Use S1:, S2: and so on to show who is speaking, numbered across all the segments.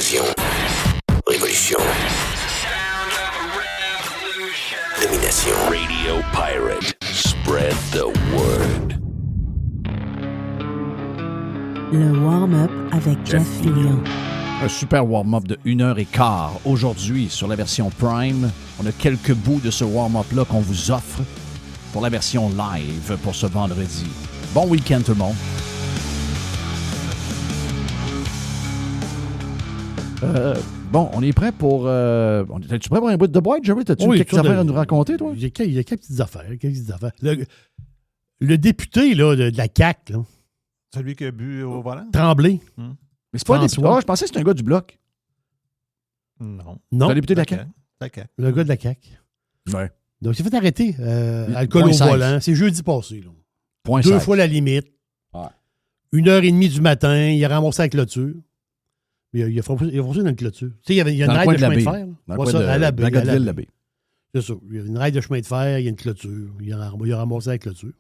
S1: Invasion. Révolution. Domination. Radio Pirate. Spread the word.
S2: Le warm-up avec Jeff Fillion.
S3: Un super warm-up de 1h15. Aujourd'hui, sur la version Prime, on a quelques bouts de ce warm-up-là qu'on vous offre pour la version live pour ce vendredi. Bon week-end tout le monde. Bon, on est prêt pour... Es-tu prêt pour un bout de boîte, Jerry? T'as-tu quelques affaires à nous raconter, toi?
S4: Il y a quelques petites affaires. Le député là, de la CAQ, là,
S5: celui qui a bu au volant?
S4: Tremblay.
S3: Mais c'est pas un député. Je pensais que c'était un gars du Bloc.
S5: Non.
S3: C'est un député de la CAQ?
S4: Le gars de la CAQ.
S3: Ouais.
S4: Donc, il s'est fait arrêter. Alcool au volant. C'est jeudi passé. Là.
S3: Point
S4: 2
S3: 16.
S4: fois la limite.
S3: Ouais.
S4: 1h30 du matin. Il a ramassé la clôture. Il a foncé dans la clôture. Tu sais, il y a une raille de chemin de fer.
S3: Dans le coin de la baie.
S4: C'est ça. Il y a une raille de chemin de fer, il y a une clôture. Il a ramassé la clôture.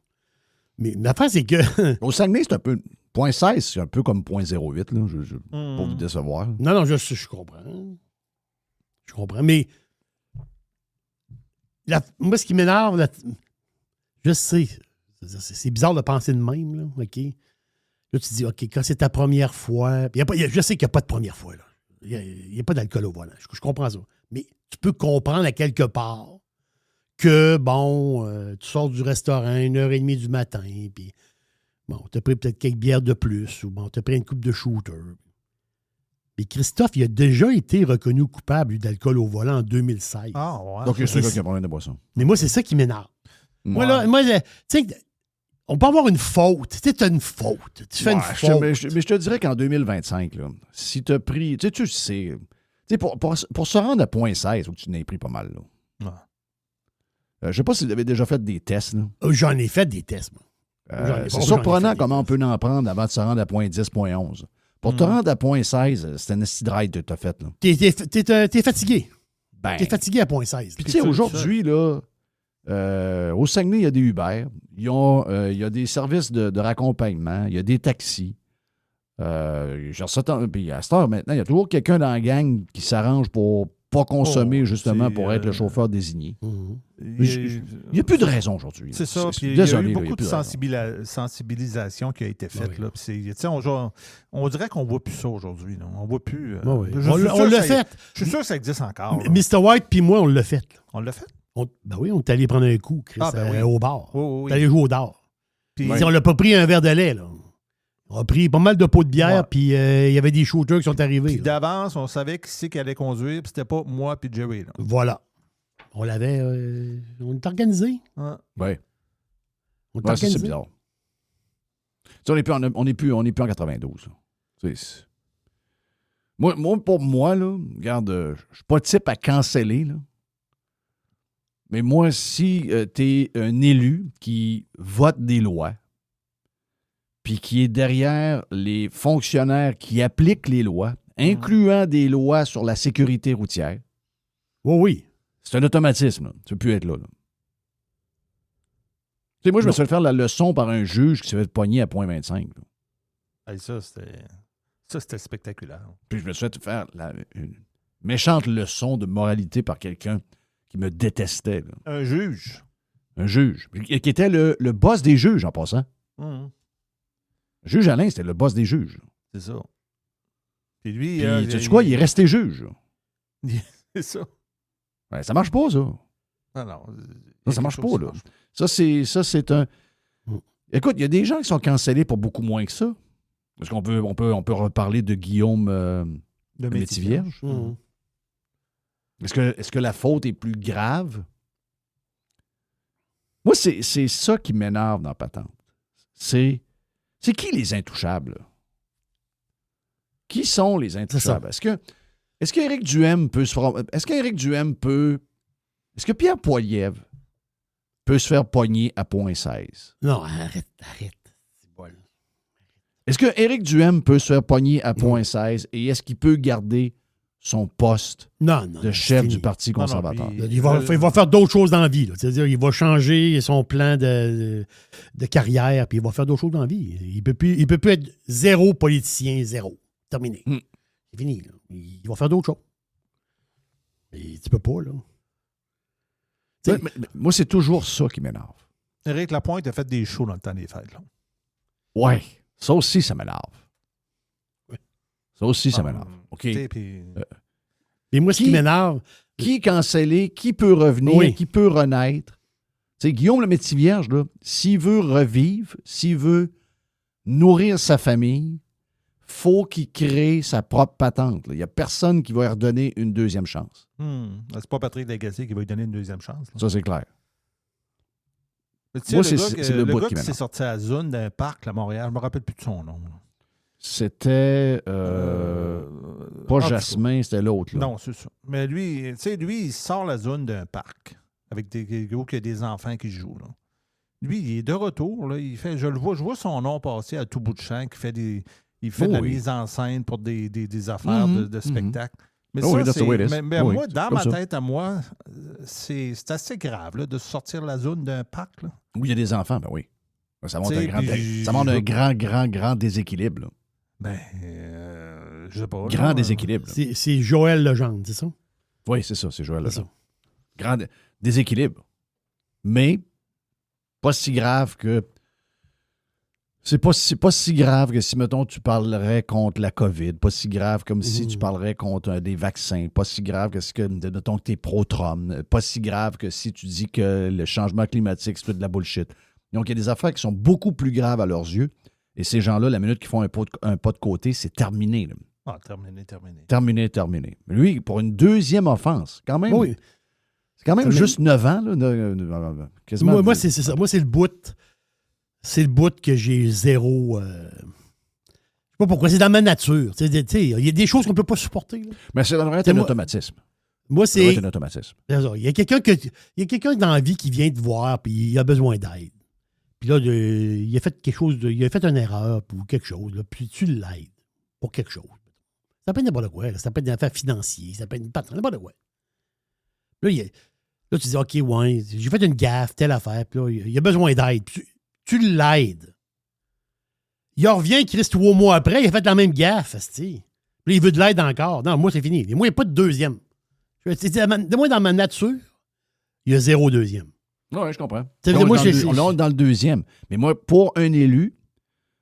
S4: Mais l'affaire, c'est que...
S3: Au Saguenay, c'est un peu... Point 16, c'est un peu comme point 08, là, pour vous décevoir.
S4: Non, je comprends. Je comprends. Mais moi, ce qui m'énerve, je sais, c'est bizarre de penser de même, là, OK? Là, tu te dis, OK, quand c'est ta première fois... je sais qu'il n'y a pas de première fois, là. Il n'y a pas d'alcool au volant. Je comprends ça. Mais tu peux comprendre à quelque part que, bon, tu sors du restaurant à 1h30 du matin, puis bon, tu as pris peut-être quelques bières de plus, ou bon, tu as pris une coupe de shooter. Mais Christophe, il a déjà été reconnu coupable d'alcool au volant en 2016.
S5: Ah, ouais.
S3: Donc, c'est le gars qui a problème de boisson.
S4: Mais moi, c'est ça qui m'énerve.
S3: Ouais.
S4: Moi, tu sais, on peut avoir une faute. Tu sais, as une faute. Tu fais une faute.
S3: Mais je te dirais qu'en 2025, là, si tu as pris... Tu sais, pour se rendre à point 16, il faut que tu n'aies pris pas mal. Là.
S5: Ouais.
S3: Je ne sais pas si vous avez déjà fait des tests. Là.
S4: J'en ai fait des tests, moi.
S3: C'est surprenant comment on peut en prendre avant de se rendre à point 10, point 11. Pour te rendre à point 16, c'est un esti de ride que tu as fait.
S4: T'es fatigué.
S3: Ben,
S4: T'es fatigué à point 16.
S3: Puis tu sais, aujourd'hui, là, au Saguenay, il y a des Uber. Il y a des services de raccompagnement. Il y a des taxis. Puis à cette heure, maintenant, il y a toujours quelqu'un dans la gang qui s'arrange pour pas consommer, justement, pour être le chauffeur désigné. Il n'y a plus de raison aujourd'hui.
S5: C'est ça. Puis il y a eu beaucoup de sensibilisation qui a été faite. Là. On dirait qu'on ne voit plus ça aujourd'hui. Là. On ne voit plus...
S4: On l'a fait.
S5: Je suis sûr que ça existe encore.
S4: Mr. White puis moi, on l'a fait.
S5: On l'a fait?
S4: Ben oui, on est allé prendre un coup, Chris, au bar.
S5: Oui.
S4: On est allé jouer au dard.
S5: Puis,
S4: on l'a pas pris un verre de lait, là. On a pris pas mal de pots de bière, puis il y avait des shooters qui sont arrivés.
S5: Puis d'avance, on savait qui c'est qui allait conduire, puis c'était pas moi puis Jerry. Là.
S4: Voilà. On l'avait... on est organisé.
S3: Oui.
S4: On est organisé.
S3: C'est bizarre. On n'est plus en 92. Moi, pour moi, là, regarde, je suis pas le type à canceller, là. Mais moi, si tu es un élu qui vote des lois, puis qui est derrière les fonctionnaires qui appliquent les lois, incluant des lois sur la sécurité routière.
S4: Oui.
S3: C'est un automatisme. Là. Tu ne peux plus être là. Tu sais, moi, je me suis fait faire la leçon par un juge qui s'est fait pogner à point 25.
S5: Hey, ça, c'était spectaculaire.
S3: Puis je me suis fait faire une méchante leçon de moralité par quelqu'un qui me détestait. Là.
S5: Un juge.
S3: Un juge. Qui était le boss des juges, en passant. Juge Alain, c'était le boss des juges.
S5: C'est ça. Puis lui...
S3: Puis, tu sais quoi, il est resté juge.
S5: C'est ça.
S3: Ben, ça marche pas, ça.
S5: Non.
S3: Ça marche pas, là. Ça, c'est un... Écoute, il y a des gens qui sont cancellés pour beaucoup moins que ça. Parce qu'on peut reparler de Guillaume de Métivierge. Est-ce que la faute est plus grave? Moi, c'est ça qui m'énerve dans Patente. C'est qui les intouchables? Là? Qui sont les intouchables? Est-ce qu'Éric Duhem peut se faire... Est-ce que Pierre Poilievre peut se faire pogner à point 16?
S4: Non, arrête. C'est bon.
S3: Est-ce que Éric Duhem peut se faire pogner à point 16 et est-ce qu'il peut garder son poste de chef du Parti conservateur?
S4: Il va faire d'autres choses dans la vie. Là. C'est-à-dire qu'il va changer son plan de carrière, puis il va faire d'autres choses dans la vie. Il peut plus être zéro politicien, zéro. Terminé. C'est fini. Là. Ils vont faire d'autres choses. Mais tu peux pas, là.
S3: Mais moi, c'est toujours ça qui m'énerve.
S5: Éric Lapointe a fait des shows dans le temps des fêtes. Là.
S3: Ouais. Ça aussi, ça m'énerve.
S4: Oui.
S3: Ça aussi, ça m'énerve. OK.
S4: Et moi, ce qui m'énerve...
S3: Qui est cancellé, qui peut revenir, qui peut renaître. Tu sais, Guillaume le Métis-Vierge, là, s'il veut revivre, s'il veut nourrir sa famille, faut qu'il crée sa propre patente. Il n'y a personne qui va lui redonner une deuxième chance.
S5: C'est pas Patrick Lagacé qui va lui donner une deuxième chance. Là.
S3: Ça, c'est clair.
S5: Moi, c'est le gars qui s'est sorti à la zone d'un parc à Montréal. Je ne me rappelle plus de son nom.
S3: C'était pas Jasmin, c'était l'autre. Là.
S5: Non, c'est ça. Mais lui, il sort la zone d'un parc avec des gars qui a des enfants qui jouent. Là. Lui, il est de retour. Là. Il fait, je vois son nom passer à tout bout de champ, il fait de la mise en scène pour des affaires de spectacle. Mais moi, dans ma tête à moi, c'est assez grave là, de sortir la zone d'un parc. Là.
S3: Où il y a des enfants, ben oui. Ça montre un grand déséquilibre. Là.
S5: Je sais pas.
S3: Grand déséquilibre.
S4: C'est Joël Legendre, c'est ça?
S3: Oui, c'est ça, c'est Joël Legendre. Grand déséquilibre. Mais pas si grave que... C'est pas si grave que si, mettons, tu parlerais contre la COVID, pas si grave comme si tu parlerais contre des vaccins, pas si grave que si, mettons, que tu es pro-Trump, pas si grave que si tu dis que le changement climatique, c'est de la bullshit. Donc, il y a des affaires qui sont beaucoup plus graves à leurs yeux, et ces gens-là, la minute qu'ils font un pas de côté, c'est terminé. Là.
S5: Ah, terminé.
S3: Terminé. Mais lui, pour une deuxième offense, quand même, c'est quand même juste 9 ans. Là, quasiment
S4: moi, c'est ça. Moi, c'est le bout... C'est le bout que j'ai zéro... Je sais pas pourquoi. C'est dans ma nature. Il y a des choses qu'on ne peut pas supporter. Là.
S3: Mais ça devrait être un automatisme.
S4: Moi, c'est...
S3: un automatisme.
S4: Il y a quelqu'un dans la vie qui vient te voir et il a besoin d'aide. Puis là, il a fait quelque chose, il a fait une erreur ou quelque chose. Là, puis tu l'aides pour quelque chose. Ça peut être n'importe quoi. Là. Ça peut être une affaire financière. Ça peut être n'importe quoi. Là, tu dis, OK, ouais, j'ai fait une gaffe, telle affaire. Puis là, il a besoin d'aide. Puis tu l'aides. Il revient, Chris, 3 mois après, il a fait la même gaffe. Puis là, il veut de l'aide encore. Non, moi, c'est fini. Moi, il n'y a pas de deuxième. Moi, dans ma nature, il y a 0 deuxième.
S3: Oui, je comprends.
S4: On
S3: est dans le deuxième. Mais moi, pour un élu,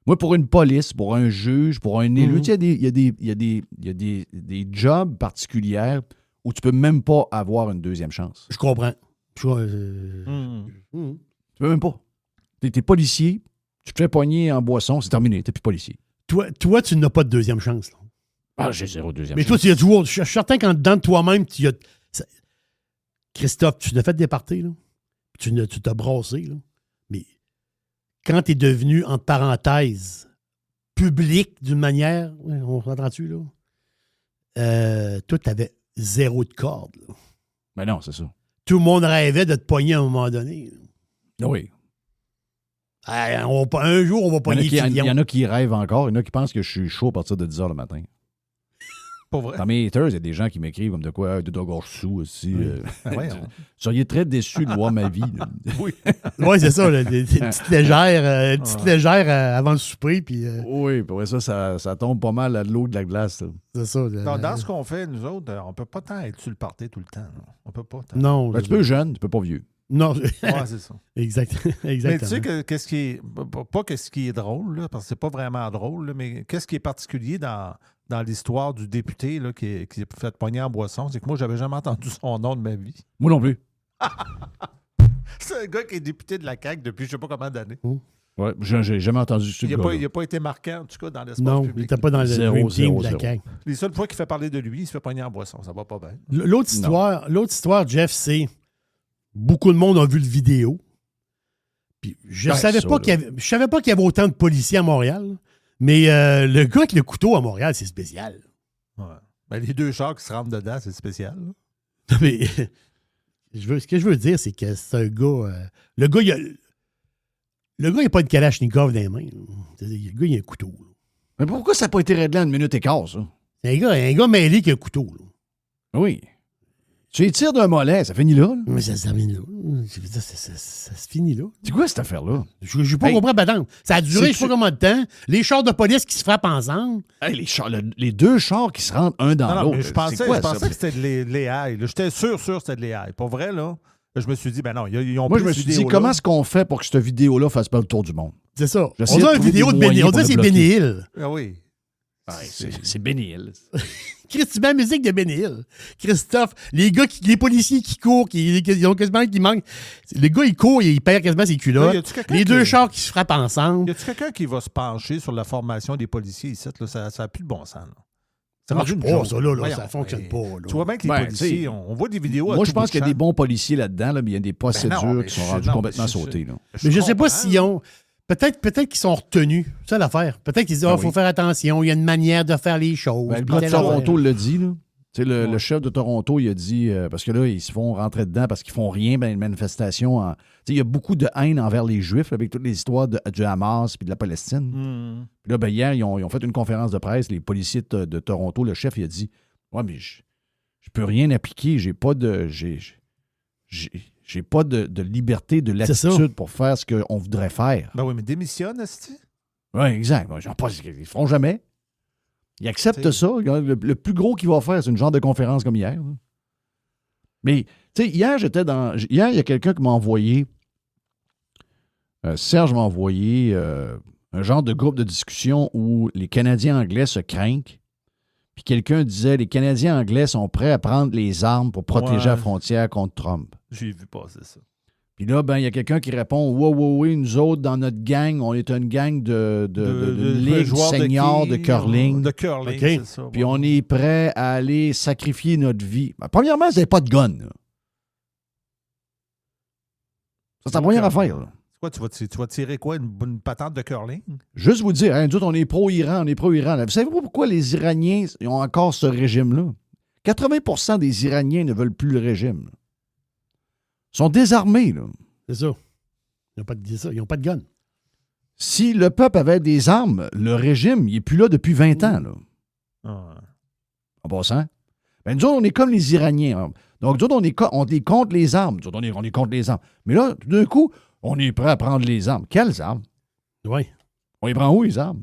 S3: pour une police, pour un juge, pour un élu, il y a des jobs particuliers où tu peux même pas avoir une deuxième chance.
S4: Je comprends.
S3: Tu peux même pas. T'es policier, tu te fais pogner en boisson, c'est terminé, t'es plus policier.
S4: Toi, tu n'as pas de deuxième chance. Là.
S3: Ah, j'ai 0 deuxième chance.
S4: Mais toi, tu as toujours... Je suis certain qu'en dedans de toi-même, tu as... Christophe, tu t'as fait départer, là. Tu t'as brassé, là. Mais quand tu es devenu, entre parenthèses, public d'une manière... On s'entend-tu, là? Toi, tu avais 0 de corde, là.
S3: Mais non, c'est ça.
S4: Tout le monde rêvait de te pogner à un moment donné.
S3: Là. Oui.
S4: Un jour, on va pogner
S3: il y en a qui rêvent encore. Il y en a qui pensent que je suis chaud à partir de 10h le matin.
S5: Pas vrai.
S3: Dans mes haters, il y a des gens qui m'écrivent comme de quoi, de gorge sous aussi.
S5: Vous
S3: seriez très déçus de voir ma vie.
S5: Oui.
S4: Oui, c'est ça. Là, des petites légères avant le souper. Puis,
S3: oui, puis ça tombe pas mal à de l'eau de la glace. Là.
S4: C'est ça.
S5: Dans ce qu'on fait, nous autres, on peut pas tant être sur le party tout le temps. Là. On peut pas tant.
S4: Non.
S3: Tu peux jeune, tu peux pas vieux.
S4: Non.
S5: Ouais, c'est ça.
S4: Exactement.
S5: Mais tu sais, qu'est-ce qui est. Pas qu'est-ce qui est drôle, là, parce que c'est pas vraiment drôle, là, mais qu'est-ce qui est particulier dans l'histoire du député là, qui s'est fait pogner en boisson, c'est que moi, j'avais jamais entendu son nom de ma vie.
S3: Moi non plus.
S5: C'est un gars qui est député de la CAQ depuis je sais pas combien d'années.
S3: Ouais, j'ai jamais entendu ce gars-là.
S5: Il n'a pas été marquant, en tout cas, dans l'espace public.
S4: Non, il n'était pas dans le dream team de la CAQ.
S5: Les seules fois qu'il fait parler de lui, il se fait pogner en boisson. Ça va pas bien.
S4: L'autre histoire, Jeff, c'est... Beaucoup de monde a vu le vidéo. Puis je savais pas qu'il y avait autant de policiers à Montréal. Mais le gars avec le couteau à Montréal, c'est spécial.
S5: Ouais. Ben, les 2 chars qui se rentrent dedans, c'est spécial.
S4: Là. Mais ce que je veux dire, c'est que c'est un gars... le gars, il n'a pas de Kalachnikov dans les mains. Le gars, il a un couteau. Là.
S3: Mais pourquoi ça n'a pas été réglé en 1 minute et quart, ça?
S4: C'est un gars mêlé qui a un couteau. Là.
S3: Oui. Tu les tires d'un mollet, ça finit là. là.
S4: Mais ça finit là. Je veux dire, ça se finit là.
S3: C'est quoi cette affaire-là?
S4: Je n'ai pas
S3: Hey,
S4: compris, madame. Ça a duré, je
S3: c'est-
S4: ne sais pas combien de temps. Les chars de police qui se frappent ensemble.
S3: Hey, les deux chars qui se rentrent un dans
S5: Non, non,
S3: l'autre.
S5: mais je pensais,
S3: c'est quoi,
S5: je pensais
S3: ça?
S5: que c'était de l'AI. J'étais sûr que c'était de l'AI. Pour vrai, là, je me suis dit, ben non, ils ont
S3: Moi,
S5: pris
S3: je me
S5: cette
S3: suis dit,
S5: vidéo-là.
S3: comment est-ce qu'on fait pour que cette vidéo-là fasse pas le tour du monde?
S4: C'est ça.
S3: J'essayais
S4: On a
S3: de
S4: une
S3: trouver
S4: vidéo
S3: des
S4: de Benny.
S3: moyens
S4: On dirait que
S3: pour
S4: c'est
S3: le
S4: Benny
S3: bloquer.
S4: Hill.
S5: Ah oui.
S3: C'est Benny Hill.
S4: Christ, tu mets la musique de Benny Hill. Christophe, les policiers qui courent, ils ont quasiment qui manquent. Le gars, il court, il perd quasiment ses
S5: Ouais, y
S4: culottes.
S5: a-tu quelqu'un
S4: Les deux
S5: qui-
S4: chars qui se frappent ensemble.
S5: Y a-tu quelqu'un qui va se pencher sur la formation des policiers ici? Là? Ça n'a plus de bon sens. Là.
S4: Ça marche
S5: rendu
S4: pas,
S5: une joke.
S4: ça, là.
S5: Voyons,
S4: Ça fonctionne
S5: hey.
S4: pas, là.
S5: Tu vois bien que les
S3: Ben,
S5: policiers,
S3: t'sais,
S5: on voit des vidéos à
S3: Moi,
S5: tout
S3: je pense
S5: bout de
S3: qu'il y a des
S5: champ.
S3: bons policiers là-dedans, là, mais il y a des procédures
S5: mais
S3: qui sont
S5: je-
S3: rendues
S5: non,
S3: complètement
S5: mais je-
S3: sautées. Là.
S4: Mais je sais pas
S5: comprends.
S4: s'ils ont. Peut-être qu'ils sont retenus. C'est ça l'affaire. Peut-être qu'ils disent,
S3: Ah
S4: il faut
S3: oui.
S4: faire attention, il y a une manière de faire les choses.
S3: Ben, le
S4: Puis
S3: gars de
S4: telle affaire.
S3: Toronto l'a dit, là. Tu sais, le
S5: Ouais.
S3: chef de Toronto, il a dit, parce que là, ils se font rentrer dedans parce qu'ils font rien, ben, une manifestation. Tu sais, il y a beaucoup de haine envers les Juifs, là, avec toutes les histoires du Hamas et de la Palestine.
S5: Hmm.
S3: Puis là, ben, hier, ils ont fait une conférence de presse, les policiers de Toronto, le chef, il a dit, ouais, mais je peux rien appliquer, j'ai pas de liberté, de
S4: C'est ça.
S3: latitude pour faire ce qu'on voudrait faire.
S5: Ben oui, mais démissionne, est-ce
S3: Oui, exact. Ils ne feront jamais. Ils acceptent
S5: T'sais.
S3: ça. Le plus gros qu'il va faire, c'est une genre de conférence comme hier. là. Mais, tu sais, hier, il y a quelqu'un qui m'a envoyé. Serge m'a envoyé un genre de groupe de discussion où les Canadiens anglais se craignent. Puis quelqu'un disait les Canadiens anglais sont prêts à prendre les armes pour protéger
S5: Ouais.
S3: la frontière contre Trump.
S5: J'ai vu passer ça.
S3: Puis là, ben, il y a quelqu'un qui répond oui, nous autres, dans notre gang, on est une gang de ligue
S5: joueurs
S3: senior de
S5: quilles,
S3: curling.
S5: De curling,
S4: OK.
S5: c'est ça.
S3: Puis on est prêt à aller sacrifier notre vie. Ben, premièrement, vous n'avez pas de gun. là. Ça, c'est la première affaire. là.
S5: Quoi, tu vas tirer quoi? Une patente de curling?
S3: Juste vous dire, hein, nous autres, on est pro-Iran, on est pro-Iran. Là. Vous savez pas pourquoi les Iraniens ils ont encore ce régime-là? 80% des Iraniens ne veulent plus le régime. là. Ils sont désarmés. Là.
S4: C'est ça. Ils n'ont pas de gun.
S3: Si le peuple avait des armes, le régime, il n'est plus là depuis 20 ans. Là.
S5: Ah.
S3: En passant. Ben, nous autres, on est comme les Iraniens. hein. Donc, nous autres, on est contre les armes. Nous autres, on est contre les armes. Mais là, tout d'un coup, on est prêt à prendre les armes. Quelles armes?
S4: Oui.
S3: On les prend où, les armes?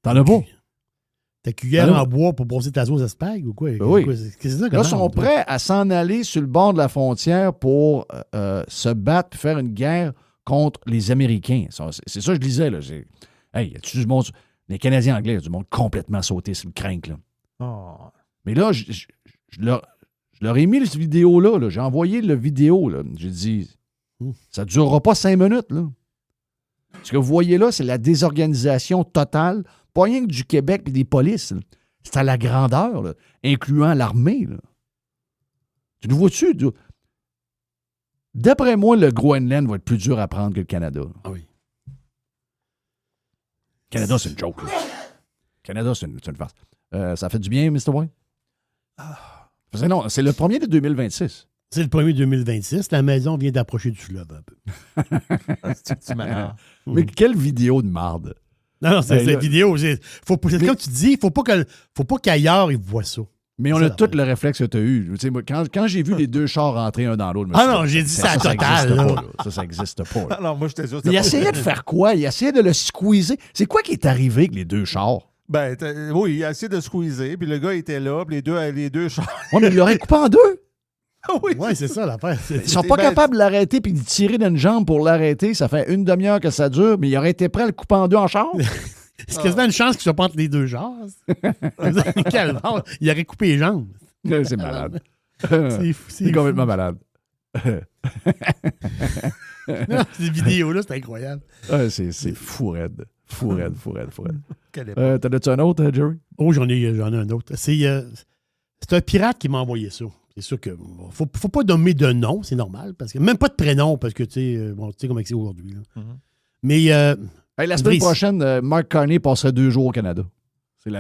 S3: T'en as pas?
S4: Ta cuillère
S3: Ben
S4: en bois pour brosser ta sauce à spag ou quoi?
S3: oui.
S4: Qu'est-ce que c'est ça?
S3: Là,
S4: comment,
S3: ils sont
S4: toi?
S3: prêts à s'en aller sur le bord de la frontière pour se battre, faire une guerre contre les Américains. C'est ça que je disais. Là. Hey, y a-tu du monde... Les Canadiens anglais, il y a du monde complètement sauté sur le crinque. Là.
S5: Ah.
S3: Mais là, je leur ai mis cette vidéo-là. Là. J'ai envoyé le vidéo. Là. J'ai dit, ça ne durera pas 5 minutes. Là. Ce que vous voyez là, c'est la désorganisation totale, pas rien que du Québec et des polices. là. C'est à la grandeur, là, incluant l'armée. là. Tu nous vois-tu? D'après moi, le Groenland va être plus dur à prendre que le Canada.
S4: Ah oui.
S3: Le Canada, c'est une joke. Là. Le Canada, c'est une farce. Ça fait du bien, Mr. White? Parce que non, c'est le premier de 2026.
S4: C'est le 1er 2026. La maison vient d'approcher du fleuve un peu.
S5: C'est marrant.
S3: Mais quelle vidéo de marde.
S4: Non, c'est
S3: Ben
S4: cette
S3: là-
S4: vidéo. C'est comme tu dis, faut pas qu'ailleurs ils voient ça.
S3: Mais on
S4: Ça,
S3: a
S4: là.
S3: tout le réflexe que tu as eu. Tu sais, moi, quand j'ai vu les deux chars rentrer un dans l'autre, je me
S4: Ah
S3: suis
S4: non,
S3: dit,
S4: j'ai dit ça à total,
S3: existe
S4: là.
S3: pas, là. Ça n'existe pas. là.
S5: Alors, moi, j'étais sûr que
S3: Il
S5: c'était pas-
S3: essayait de faire quoi? Il essayait de le squeezer. C'est quoi qui est arrivé avec les deux chars?
S5: Ben, oui, il a essayé de squeezer, puis le gars était là, puis les deux chars.
S3: On l'aurait coupé en deux.
S5: oui,
S4: Oui, c'est ça l'affaire.
S3: Ils sont pas
S5: Ben,
S3: capables de l'arrêter puis de tirer d'une jambe pour l'arrêter. Ça fait une demi-heure que ça dure, mais il aurait été prêt à le couper en deux en char.
S4: C'est quasiment une chance qu'il soit pas entre les deux genres. Quel bord. Il aurait coupé les jambes.
S3: C'est malade.
S4: C'est fou.
S3: C'est complètement malade.
S4: Ces vidéos-là, c'est incroyable.
S3: C'est fou raide. Fou raide.
S5: quelle époque.
S3: T'en as-tu un autre, Jerry?
S4: Oh, j'en ai un autre. C'est un pirate qui m'a envoyé ça. C'est sûr que faut pas nommer de nom, c'est normal. Parce que même pas de prénom, parce que tu sais comment c'est aujourd'hui. là.
S5: Mhm.
S4: Mais
S3: Hey, la semaine
S4: Brice.
S3: prochaine, Mark Carney passerait 2 jours au Canada. C'est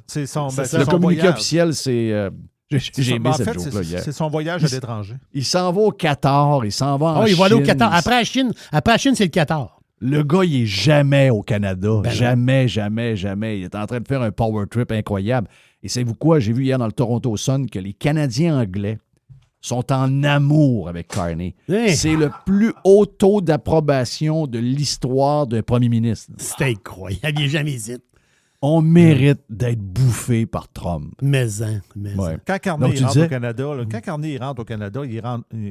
S5: C'est son,
S4: C'est
S5: ben,
S4: ça.
S5: c'est
S3: le
S5: son
S3: communiqué
S5: voyage.
S3: officiel, c'est... J'ai
S5: C'est
S3: aimé
S5: son- en
S3: cette
S5: fait,
S3: joke-là hier.
S5: c'est son voyage à l'étranger.
S3: Il s'en va au Qatar, il s'en va en
S4: il va aller au
S3: Chine.
S4: Qatar. Après la Chine, c'est le Qatar.
S3: Le gars, il est jamais au Canada.
S4: Ben
S3: jamais. Il est en train de faire un power trip incroyable. Et savez-vous quoi? J'ai vu hier dans le Toronto Sun que les Canadiens anglais sont en amour avec Carney.
S4: Hey.
S3: C'est le plus haut taux d'approbation de l'histoire d'un premier ministre.
S4: C'est incroyable. Il n'est jamais hésite.
S3: On mérite d'être bouffé par Trump.
S4: Mais-en.
S3: Ouais.
S5: Quand Carney
S3: Donc, tu
S5: rentre
S3: disais-
S5: au Canada, là, quand Carney rentre au Canada,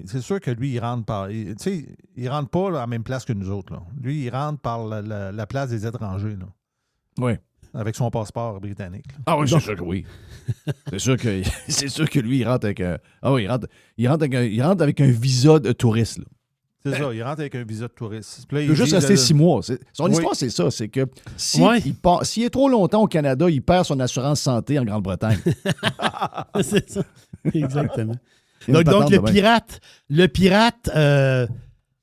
S5: c'est sûr que lui, il rentre par. Tu sais, il rentre pas à la même place que nous autres. Là. Lui, il rentre par la place des étrangers, là,
S3: Oui.
S5: avec son passeport britannique. Là.
S3: Ah oui, c'est sûr que oui. c'est sûr que lui, il rentre avec un. Ah oui, il rentre avec un visa de touriste. Là.
S5: C'est ça, il rentre avec un visa de touriste. Puis là,
S3: Il peut juste rester 6 mois. Son
S5: Oui.
S3: histoire, c'est ça. C'est que s'il
S4: Ouais.
S3: est trop longtemps au Canada, il perd son assurance santé en Grande-Bretagne.
S4: C'est ça. Exactement.
S3: Il y a une
S4: Donc
S3: patente de même.
S4: le pirate,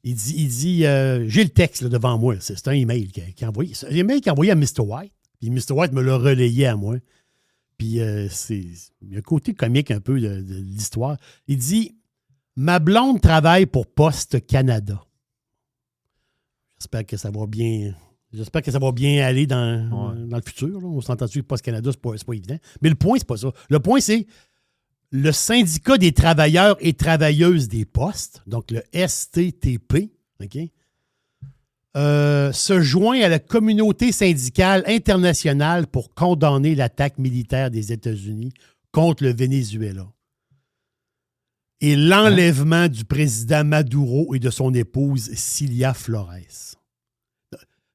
S4: il dit j'ai le texte là, devant moi. C'est un email qu'il a envoyé. C'est un email qu'il a envoyé à Mr. White. Puis Mr. White me l'a relayé à moi. Puis il y a un côté comique un peu de l'histoire. Il dit ma blonde travaille pour Poste Canada. J'espère que ça va bien aller dans le futur. Là. On s'entend-tu que Poste Canada, c'est pas évident. Mais le point, c'est pas ça. Le point, c'est le syndicat des travailleurs et travailleuses des postes, donc le STTP, OK, se joint à la communauté syndicale internationale pour condamner l'attaque militaire des États-Unis contre le Venezuela et l'enlèvement du président Maduro et de son épouse Cilia Flores.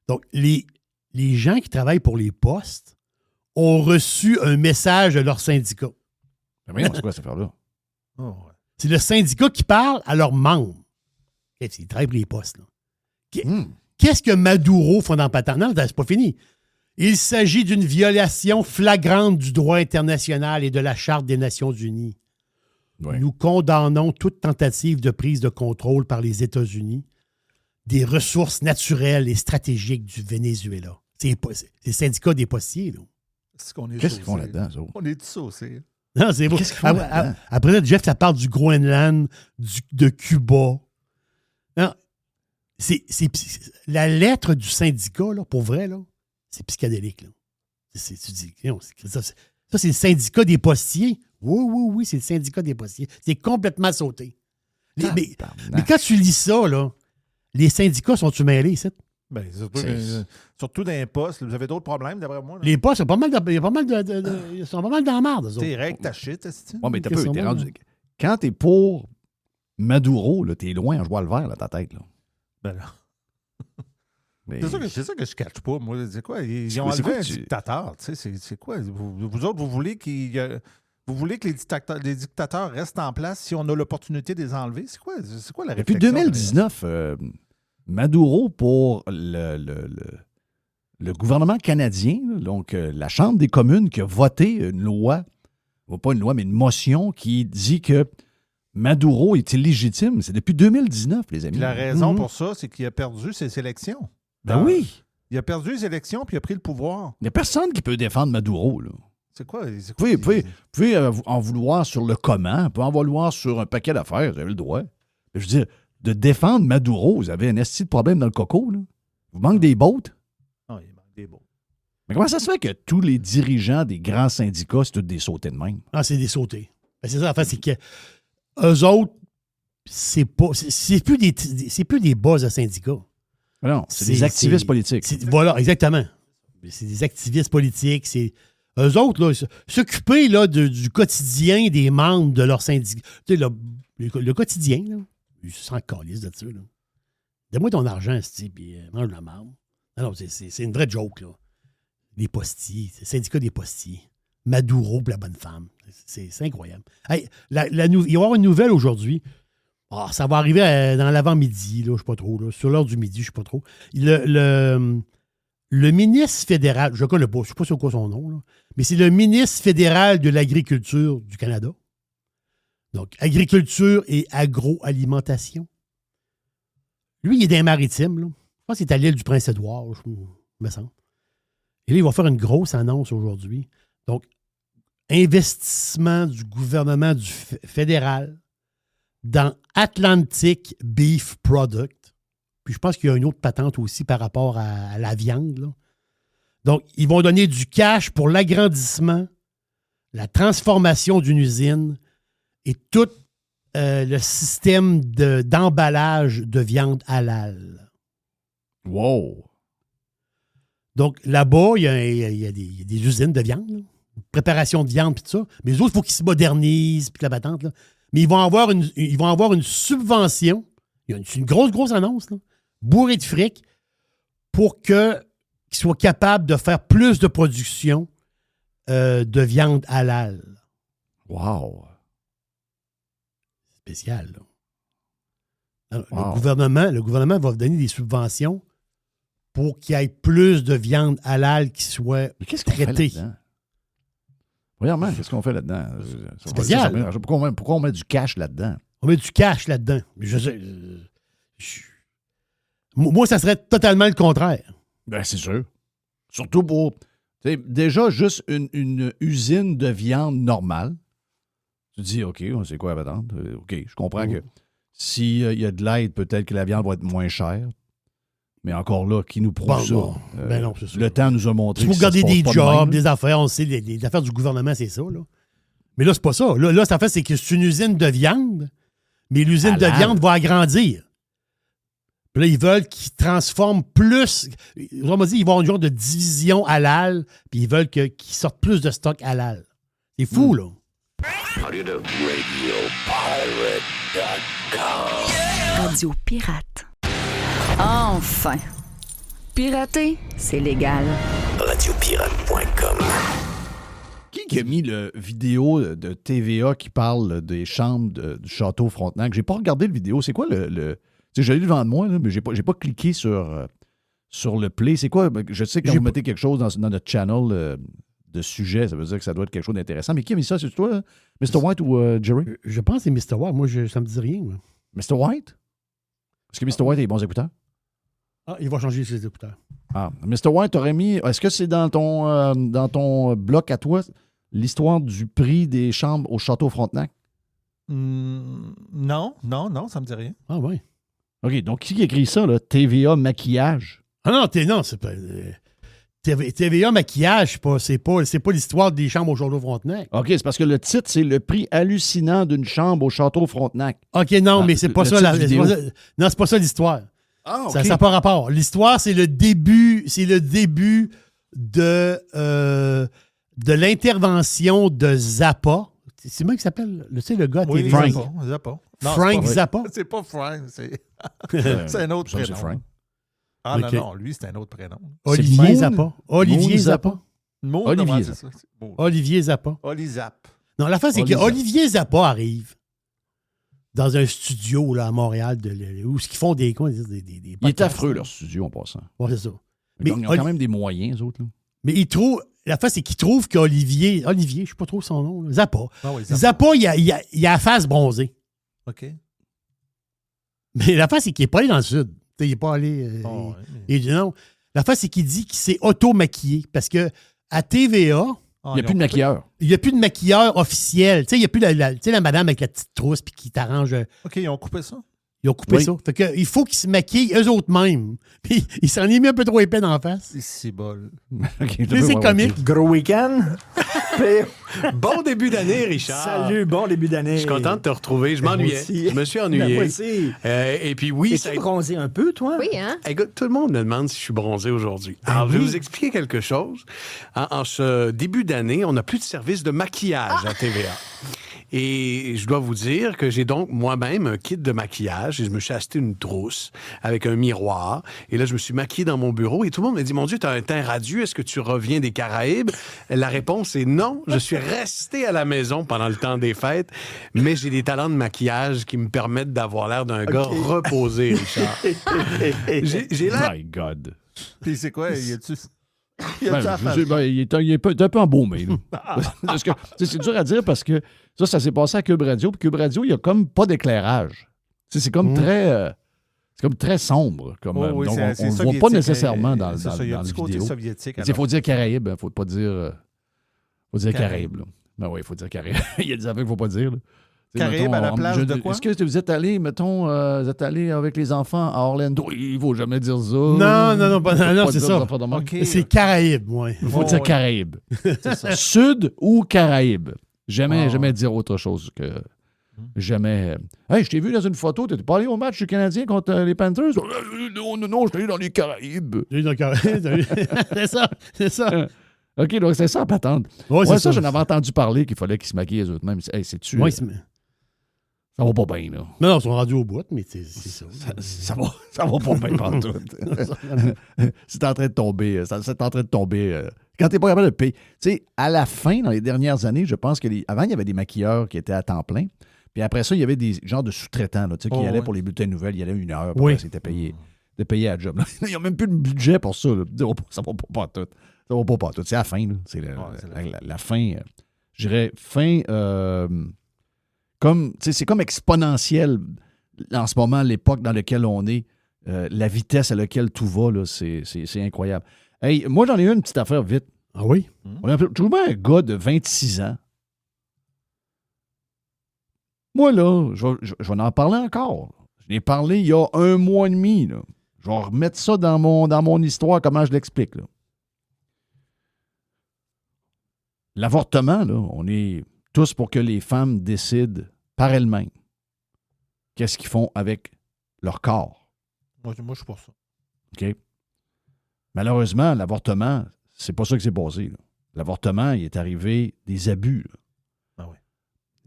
S4: Donc, les gens qui travaillent pour les postes ont reçu un message de leur syndicat.
S3: Mais voyons, c'est quoi cette affaire-là?
S5: Oh, ouais.
S4: C'est le syndicat qui parle à leurs membres. Ils travaillent pour les postes. Là. Qu'est-ce que Maduro font dans Patente? Non, c'est pas fini. Il s'agit d'une violation flagrante du droit international et de la Charte des Nations unies.
S3: Ouais.
S4: Nous condamnons toute tentative de prise de contrôle par les États-Unis des ressources naturelles et stratégiques du Venezuela. C'est le syndicat des postiers. Là.
S5: Qu'est-ce qu'on est
S3: Qu'est-ce qu'ils font
S5: saucés?
S3: là-dedans, ça?
S5: On est saucés.
S4: Non, c'est beau.
S3: Qu'est-ce qu'ils font là-dedans?
S4: Après ça, Jeff, ça parle du Groenland, de Cuba. Non, c'est la lettre du syndicat, là, pour vrai, là, c'est psychédélique. Là. Tu dis, non, ça, c'est le syndicat des postiers. Oui, c'est le syndicat des postiers. C'est complètement sauté. Mais quand tu lis ça, là, les syndicats sont-tu mêlés ici?
S5: Ben, surtout dans les postes, vous avez d'autres problèmes, d'après moi. Là.
S4: Les postes, ils sont pas mal dans la marde. eux autres.
S5: T'es règle ta shit, est-ce
S3: Ouais, mais t'es
S4: Qu'est-ce qu'on va,
S3: rendu. Quand t'es pour Maduro, là, t'es loin, je vois le vert dans ta tête. Là.
S5: Ben là.
S3: Mais-
S5: C'est ça que je cache pas, moi. C'est quoi? Ils ont
S3: C'est
S5: enlevé
S3: quoi
S5: un
S3: que tu-
S5: dictateur. Tu sais, c'est quoi? Vous autres, vous voulez que les dictateurs restent en place si on a l'opportunité de les enlever? C'est quoi la
S3: Depuis
S5: réflexion?
S3: 2019, Maduro, pour le gouvernement canadien, là, donc la Chambre des communes qui a voté une loi, pas une loi, mais une motion qui dit que Maduro est illégitime. C'est depuis 2019, les amis.
S5: Puis la raison pour ça, c'est qu'il a perdu ses élections.
S3: Ben oui.
S5: Il a perdu les élections puis il a pris le pouvoir.
S3: Il n'y a personne qui peut défendre Maduro. Là.
S5: C'est quoi?
S3: Vous pouvez en vouloir sur le comment, vous pouvez en vouloir sur un paquet d'affaires, vous avez le droit. Je veux dire, de défendre Maduro, vous avez un esti de problème dans le coco. Là. Vous manquez des bottes.
S5: Non, il manque des bons.
S3: Mais comment ça se fait que tous les dirigeants des grands syndicats, c'est tous des sautés de même?
S4: Ah, c'est des sautés. Ben, c'est ça, en fait, c'est que eux autres, c'est plus des boss de syndicats.
S3: Non, c'est des activistes politiques.
S4: Voilà, exactement. C'est des activistes politiques. C'est eux autres, là, s'occuper là, du quotidien des membres de leur syndicat. Tu sais, le quotidien, là, ils se sentent calices de ça. Là. Donne-moi ton argent, puis mange la marde. Non, c'est une vraie joke, là. Les postiers, c'est le syndicat des postiers. Maduro pour la bonne femme. C'est incroyable. Hey, il va y avoir une nouvelle aujourd'hui. Ah, ça va arriver dans l'avant-midi, là, je ne sais pas trop. Là, sur l'heure du midi, je ne sais pas trop. Le ministre fédéral, je ne connais pas, je ne sais pas sur quoi son nom, là, mais c'est le ministre fédéral de l'Agriculture du Canada. Donc, agriculture et agroalimentation. Lui, il est dans les maritimes. Là. Je pense qu'il est à l'île du Prince-Édouard, me semble. Et là, il va faire une grosse annonce aujourd'hui. Donc, investissement du gouvernement du fédéral dans Atlantic Beef Product. Puis je pense qu'il y a une autre patente aussi par rapport à la viande. Là. Donc, ils vont donner du cash pour l'agrandissement, la transformation d'une usine et tout le système d'emballage de viande halal.
S3: Wow!
S4: Donc, là-bas, il y a des usines de viande, là. Préparation de viande, puis tout ça. Mais les autres, il faut qu'ils se modernisent, puis la patente, là. Mais ils vont avoir une subvention. C'est une grosse annonce, là, bourrée de fric, pour qu'ils soient capables de faire plus de production de viande halal.
S3: Wow!
S4: Spécial, là. Alors,
S3: Wow.
S4: le gouvernement va donner des subventions pour qu'il y ait plus de viande halal qui soit
S3: Mais qu'est-ce qu'on fait
S4: traitée.
S3: là-dedans? Premièrement, qu'est-ce qu'on fait là-dedans?
S4: Spécial.
S3: Pourquoi on met du cash là-dedans?
S4: On met du cash là-dedans. Moi, ça serait totalement le contraire.
S3: Ben, c'est sûr. Surtout pour... déjà, juste une usine de viande normale. Tu te dis, OK, c'est quoi la patente? OK, je comprends que s'il y a de l'aide, peut-être que la viande va être moins chère. Mais encore là, qui nous prouve ça?
S4: Ben non, c'est ça.
S3: Le temps nous a montré
S4: Si vous
S3: que ça se
S4: regardez
S3: passe
S4: des
S3: pas de
S4: jobs,
S3: même.
S4: des affaires, on sait, les affaires du gouvernement, c'est ça, là. Mais là, c'est pas ça. Là, ça fait, c'est que c'est une usine de viande, mais l'usine de
S3: Halal.
S4: viande va agrandir. Puis là, ils veulent qu'ils transforment plus. On m'a dit, ils vont avoir une genre de division halal, puis ils veulent qu'ils sortent plus de stock halal. C'est fou, là.
S6: Radio Pirate. Enfin! Pirater, c'est légal.
S1: Radiopirate.com.
S3: Qui a mis le vidéo de TVA qui parle des chambres du château Frontenac? J'ai pas regardé le vidéo. C'est quoi le... Tu sais, je l'ai devant moi, là, mais j'ai pas cliqué sur le play. C'est quoi? Je sais que quand vous mettez quelque chose dans notre channel de sujet, ça veut dire que ça doit être quelque chose d'intéressant. Mais qui a mis ça? C'est toi, Mr. White ou Jerry?
S4: Je pense que c'est Mr. White. Moi, ça me dit rien. Moi.
S3: Mr. White? Est-ce que Mr. White a des bons écouteurs?
S4: Ah, il va changer ses écouteurs.
S3: Ah, Mr. White, t'aurais mis... Est-ce que c'est dans ton bloc à toi, l'histoire du prix des chambres au château Frontenac?
S5: Non, ça me dit rien.
S4: Ah, oui.
S3: OK, donc qui a écrit ça, là? TVA maquillage?
S4: Ah non, c'est pas... TVA maquillage, c'est pas l'histoire des chambres au Château Frontenac.
S3: OK, c'est parce que le titre, c'est le prix hallucinant d'une chambre au château Frontenac.
S4: OK, non, mais c'est pas
S3: le
S4: ça.
S3: titre vidéo.
S4: Non, c'est pas ça l'histoire.
S3: Ah, OK.
S4: Ça n'a pas rapport. L'histoire, c'est le début de l'intervention de Zappa. C'est moi qui s'appelle, tu sais, le gars à
S5: Oui,
S4: TVA.
S5: Zappa. Non,
S4: Frank
S5: c'est pas-
S4: Zappa.
S5: C'est pas Frank, c'est
S3: C'est
S5: un autre
S3: ça, c'est
S5: prénom.
S3: Frank.
S5: Ah
S4: Ok.
S5: non, lui, c'est un autre prénom.
S4: Olivier
S3: Moon?
S4: Zappa. Olivier
S3: Moon
S4: Zappa.
S5: Moon,
S3: Olivier
S5: ouais,
S3: Zappa.
S5: c'est ça. Bon.
S4: Olivier Zappa.
S5: Oli Zap.
S4: Non, la fin, c'est que
S3: Zappa.
S4: Olivier Zappa arrive dans un studio là, à Montréal où ils font des
S3: Il est affreux, leur studio, en passant.
S4: Ouais, c'est ça.
S3: Mais
S4: Mais
S3: ils ont quand même des moyens, eux autres. Là.
S4: Mais il trouve. La fin, c'est qu'il trouve qu'Olivier, je ne sais pas trop son nom, là, Zappa.
S5: Ah oui, Zappa.
S4: Zappa, il a la face bronzée.
S5: OK.
S4: Mais la fin, c'est qu'il n'est pas allé dans le sud. T'sais, il n'est pas allé.
S5: Bon, ouais.
S4: Il dit non. La fin, c'est qu'il dit qu'il s'est auto-maquillé. Parce que à TVA,
S5: Ah,
S3: Il n'y a plus de maquilleur.
S4: il n'y a plus de maquilleur officiel. Il n'y a plus la madame avec la petite trousse puis qui t'arrange.
S5: OK, ils ont coupé ça.
S4: Ils ont coupé
S3: Oui.
S4: ça. Fait que, il faut qu'ils se maquillent eux autres mêmes. Puis il s'en est mis un peu trop épais d'en face.
S5: C'est bol.
S3: OK,
S4: C'est comique.
S7: Gros week-end. Bon début d'année, Richard.
S8: Salut, bon début d'année.
S7: Je suis content de te retrouver. Je
S8: Ben, moi
S7: m'ennuyais.
S8: aussi.
S7: Je me suis
S8: Ben,
S7: ennuyé.
S8: moi aussi.
S7: Et puis oui, ça a
S8: Es-tu
S7: été...
S8: bronzé un peu, toi?
S9: Oui, hein?
S7: Écoute, tout le monde me demande si je suis bronzé aujourd'hui. Alors, je vais vous expliquer quelque chose. En ce début d'année, on n'a plus de service de maquillage à TVA. Et je dois vous dire que j'ai donc moi-même un kit de maquillage et je me suis acheté une trousse avec un miroir. Et là, je me suis maquillé dans mon bureau et tout le monde me dit, mon Dieu, tu as un teint radieux, est-ce que tu reviens des Caraïbes? La réponse est non. Je suis resté à la maison pendant le temps des fêtes, mais j'ai des talents de maquillage qui me permettent d'avoir l'air d'un gars reposé, Richard. J'ai l'air...
S3: My God.
S5: Puis c'est quoi? Y a-tu
S3: Ben,
S5: la
S3: je
S5: face?
S3: sais, ben, il est un peu embaumé. là. Parce que, tu sais, c'est dur à dire parce que ça s'est passé à Cube Radio. Puis Cube Radio, il n'y a comme pas d'éclairage. Tu sais, c'est comme c'est comme très sombre. Comme,
S5: Oh, oui,
S3: donc,
S5: c'est
S3: on ne voit
S5: soviétique,
S3: pas nécessairement dans
S5: c'est ça, il y a
S3: la
S5: un petit côté
S3: vidéo.
S5: soviétique.
S3: Il faut dire Caraïbes, il ne faut pas dire... faut dire
S5: Caraïbes.
S3: Caraïbes. Là. Ben oui, il faut dire Caraïbes. Il y a des affaires qu'il ne faut pas dire. Là. Tu sais,
S5: Caraïbes
S3: mettons,
S5: à la plage de quoi?
S3: Est-ce que vous êtes allé, mettons, vous êtes allé avec les enfants à Orlando? Il ne faut jamais dire ça.
S4: Non,
S3: Faut
S4: c'est
S3: dire
S4: ça.
S3: des affaires de même.
S5: OK.
S4: C'est Caraïbes, oui.
S3: Il faut
S5: Oh,
S3: dire
S5: ouais.
S3: Caraïbes.
S5: C'est ça.
S3: Sud ou Caraïbes. Jamais,
S5: Ah,
S3: jamais
S5: ouais.
S3: dire autre chose que Jamais. Hey, je t'ai vu dans une photo, t'étais pas allé au match du Canadien contre les Panthers? Non, je suis allé dans les Caraïbes.
S4: C'est ça.
S3: OK, donc c'est ça la patente.
S4: Ouais,
S3: Ouais, ça, j'en avais entendu parler qu'il fallait qu'ils se maquillent eux autres mêmes. Hey, c'est-tu?
S4: Ouais,
S3: ça va pas bien, là.
S4: Non, ils sont rendus au bout, mais c'est ça.
S3: Ça va pas bien partout. C'est en train de tomber. C'est en train de tomber. Quand t'es pas capable de payer. Tu sais, à la fin, dans les dernières années, je pense que avant, il y avait des maquilleurs qui étaient à temps plein. Puis après ça, il y avait des genres de sous-traitants là, qui allaient pour les bulletins de nouvelles. Il y allait 1 heure. Puis c'était payé. C'était payé à la job. Ils n'ont même plus de budget pour ça. Là. Ça va pas tout. Ça va pas tout. C'est la fin. Là. C'est la fin. Je dirais fin. C'est comme exponentiel en ce moment, l'époque dans laquelle on est. La vitesse à laquelle tout va, là, c'est incroyable. Hey, moi, j'en ai une petite affaire vite.
S4: Ah oui?
S3: On a trouvé un gars de 26 ans. Moi, là, je vais en parler encore. Je l'ai parlé il y a 1 mois et demi. Là. Je vais remettre ça dans mon histoire, comment je l'explique. Là. L'avortement, là, on est tous pour que les femmes décident par elles-mêmes qu'est-ce qu'ils font avec leur corps.
S5: Moi, je suis pour ça.
S3: OK? Malheureusement, l'avortement, c'est pas ça qui s'est passé. Là. L'avortement, il est arrivé des abus. Là.
S5: Ah oui.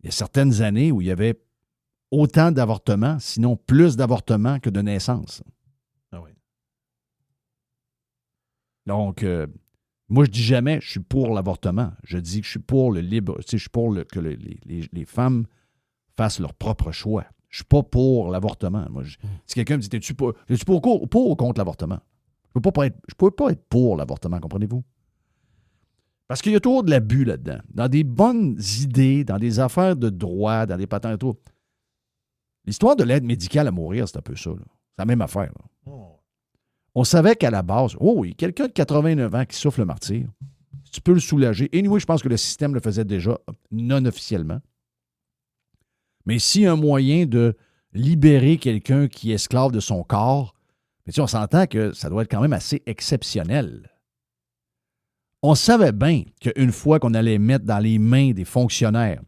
S3: Il y a certaines années où il y avait autant d'avortements, sinon plus d'avortements que de naissances.
S5: Ah oui.
S3: Donc, moi, je dis jamais je suis pour l'avortement. Je dis que je suis pour le libre. Tu sais, je suis pour que les femmes fassent leur propre choix. Je suis pas pour l'avortement. Moi, si quelqu'un me dit es-tu pour ou contre l'avortement? Je ne peux pas être pour l'avortement, comprenez-vous? Parce qu'il y a toujours de l'abus là-dedans. Dans des bonnes idées, dans des affaires de droit, dans des patents et tout. L'histoire de l'aide médicale à mourir, c'est un peu ça. Là. C'est la même affaire. Là.
S5: Oh.
S3: On savait qu'à la base, oui, quelqu'un de 89 ans qui souffle le martyr, si tu peux le soulager. Anyway, je pense que le système le faisait déjà non officiellement. Mais s'il y a un moyen de libérer quelqu'un qui est esclave de son corps, mais tu sais, on s'entend que ça doit être quand même assez exceptionnel. On savait bien qu'une fois qu'on allait mettre dans les mains des fonctionnaires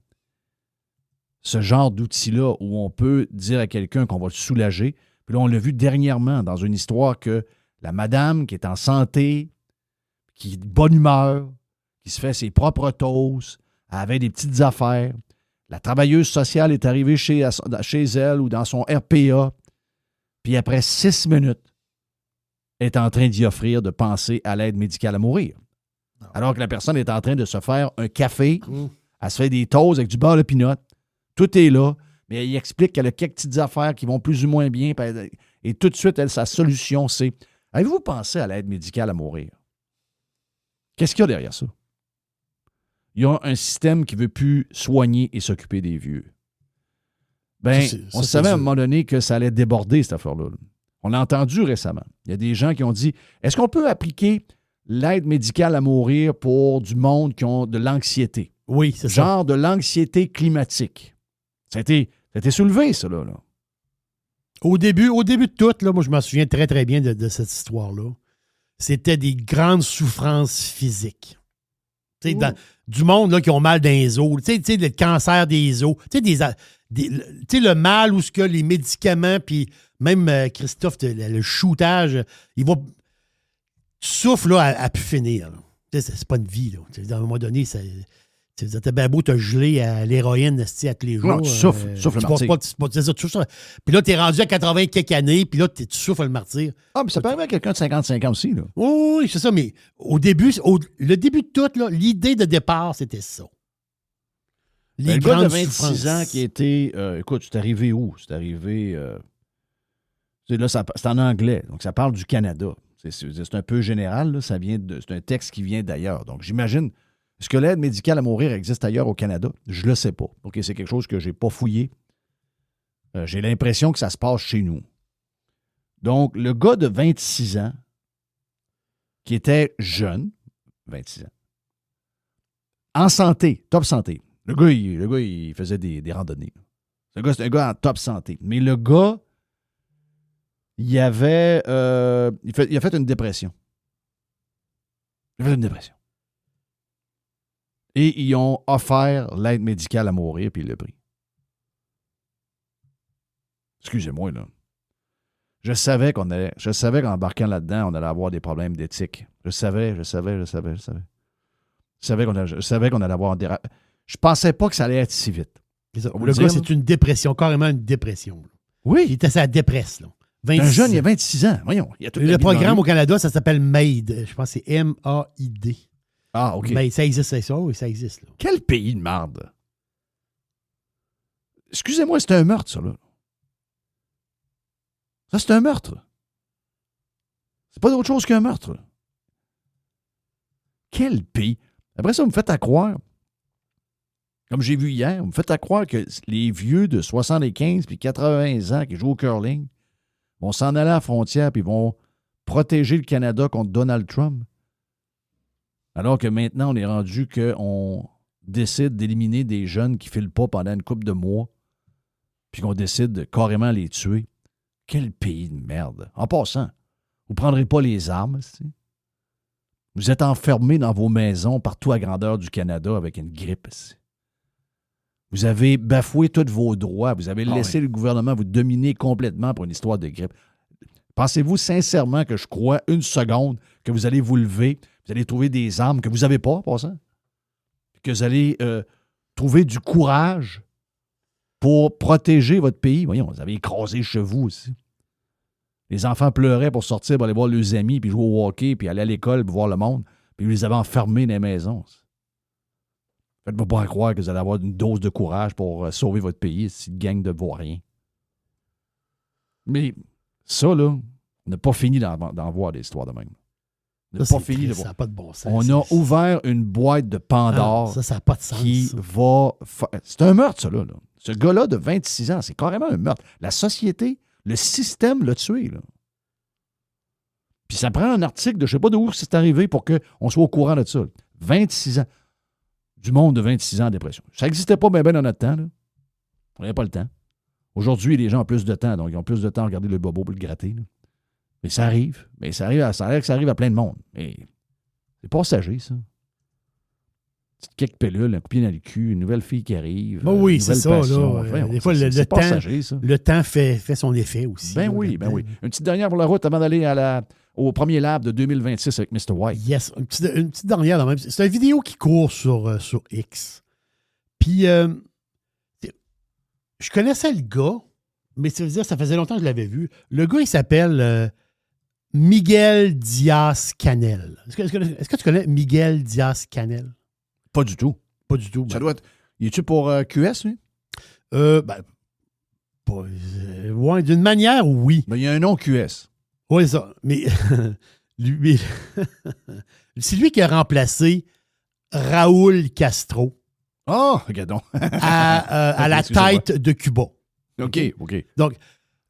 S3: ce genre d'outil-là où on peut dire à quelqu'un qu'on va le soulager, puis là, on l'a vu dernièrement dans une histoire que la madame qui est en santé, qui est de bonne humeur, qui se fait ses propres toasts, elle avait des petites affaires. La travailleuse sociale est arrivée chez elle ou dans son RPA, puis après 6 minutes, elle est en train d'y offrir de penser à l'aide médicale à mourir. Alors que la personne est en train de se faire un café, elle se fait des toasts avec du beurre de pinot, tout est là, mais elle explique qu'elle a quelques petites affaires qui vont plus ou moins bien, et tout de suite, sa solution, c'est « Avez-vous pensé à l'aide médicale à mourir? » Qu'est-ce qu'il y a derrière ça? Il y a un système qui ne veut plus soigner et s'occuper des vieux. On savait à un moment donné que ça allait déborder, cette affaire-là. On l'a entendu récemment. Il y a des gens qui ont dit, est-ce qu'on peut appliquer l'aide médicale à mourir pour du monde qui ont de l'anxiété?
S4: Oui, c'est ça.
S3: Genre de l'anxiété climatique. Ça a été soulevé, ça, là.
S4: Au début de tout, là, moi, je me souviens très, très bien de cette histoire-là. C'était des grandes souffrances physiques. Du monde là, qui ont mal dans les os. Tu sais, le cancer des os. Tu sais, le mal où ce que les médicaments, puis même Christophe, le shootage, il va. Tu souffles là, à pu finir. C'est pas une vie. Là. À un moment donné, t'es bien beau te geler à l'héroïne à tous les jours.
S3: Non, tu souffles le martyr.
S4: C'est ça, tu souffles. Puis là, t'es rendu à 80 quelques années, puis là, tu souffles le martyr.
S3: Ah, mais ça peut arriver à quelqu'un de 55 ans aussi, là.
S4: Oui, c'est ça, mais le début de tout, là, l'idée de départ, c'était ça.
S3: Le gars de 26 ans qui était... écoute, c'est arrivé où? C'est arrivé... là, c'est en anglais, donc ça parle du Canada. C'est un peu général, là, c'est un texte qui vient d'ailleurs. Donc, j'imagine... Est-ce que l'aide médicale à mourir existe ailleurs au Canada? Je ne le sais pas. OK, c'est quelque chose que je n'ai pas fouillé. J'ai l'impression que ça se passe chez nous. Donc, le gars de 26 ans, qui était jeune, 26 ans, en santé, top santé. Le gars, il faisait des randonnées. C'est un gars en top santé. Mais le gars, il a fait une dépression. Il a fait une dépression. Et ils ont offert l'aide médicale à mourir, puis il l'a pris. Excusez-moi, là. Je savais qu'en embarquant là-dedans, on allait avoir des problèmes d'éthique. Je savais. Je savais qu'on allait avoir des... Je pensais pas que ça allait être si vite.
S4: Le gars, c'est une dépression, carrément une dépression. Là.
S3: Oui.
S4: Il était à dépresse. Là.
S3: Un jeune, il y a 26 ans. Voyons. Il y a toute la
S4: le
S3: vie dans
S4: programme
S3: lui.
S4: au Canada, ça s'appelle MAID. Je pense que c'est M-A-I-D.
S3: Ah, OK.
S4: MAID, ça existe, c'est ça? Oui, ça existe. Là.
S3: Quel pays de marde. Excusez-moi, c'est un meurtre, ça, là. Ça, c'est un meurtre. C'est pas d'autre chose qu'un meurtre. Quel pays. Après ça, vous me faites à croire, comme j'ai vu hier, vous me faites à croire que les vieux de 75 puis 80 ans qui jouent au curling vont s'en aller à la frontière puis vont protéger le Canada contre Donald Trump. Alors que maintenant, on est rendu qu'on décide d'éliminer des jeunes qui ne filent pas pendant une couple de mois puis qu'on décide de carrément les tuer. Quel pays de merde. En passant, vous ne prendrez pas les armes. Vous êtes enfermés dans vos maisons partout à grandeur du Canada avec une grippe. Vous avez bafoué tous vos droits. Vous avez laissé le gouvernement vous dominer complètement pour une histoire de grippe. Pensez-vous sincèrement que je crois une seconde que vous allez vous lever, vous allez trouver des armes que vous n'avez pas, en passant? Que vous allez trouver du courage pour protéger votre pays? Voyons, vous avez écrasé chez vous aussi. Les enfants pleuraient pour sortir, pour aller voir leurs amis, puis jouer au hockey, puis aller à l'école, puis voir le monde. Puis vous les avez enfermés dans les maisons. Faites-moi pas croire que vous allez avoir une dose de courage pour sauver votre pays, cette gang de vauriens. Mais ça, là, on n'a pas fini d'en voir des histoires de même. On n'a pas fini de voir.
S4: Ça n'a pas de bon sens.
S3: On a ouvert une boîte de Pandore
S4: ça n'a pas de sens.
S3: qui va... C'est un meurtre, ça, là. Ce gars-là de 26 ans, c'est carrément un meurtre. La société, le système l'a tué, là. Puis ça prend un article de je ne sais pas d'où c'est arrivé pour qu'on soit au courant de ça. 26 ans. Du monde de 26 ans en dépression. Ça n'existait pas bien dans notre temps, là. On n'avait pas le temps. Aujourd'hui, les gens ont plus de temps, donc ils ont plus de temps à regarder le bobo pour le gratter, là. Mais ça arrive. Mais ça arrive à plein de monde. Mais c'est passager, ça. Quelques pilules, un coup de pied dans le cul, une nouvelle fille qui arrive.
S4: Oui, c'est ça. Là, des fois, le temps,
S3: passager, ça.
S4: Le temps fait son effet aussi.
S3: Ben oui. Une petite dernière pour la route avant d'aller au premier lab de 2026 avec Mr. White.
S4: Yes, une petite dernière. Dans même. C'est une vidéo qui court sur X. Puis, je connaissais le gars, mais ça veut dire ça faisait longtemps que je l'avais vu. Le gars, il s'appelle Miguel Diaz-Canel. Est-ce que tu connais Miguel Diaz-Canel?
S3: Pas du tout.
S4: Pas du tout.
S3: Ça doit être... Y est-tu pour QS, lui?
S4: Ouais, d'une manière, oui.
S3: Mais il y a un nom QS.
S4: Oui, ça. Mais lui, c'est lui qui a remplacé Raúl Castro
S3: regardons.
S4: à la tête de Cuba.
S3: OK.
S4: Donc,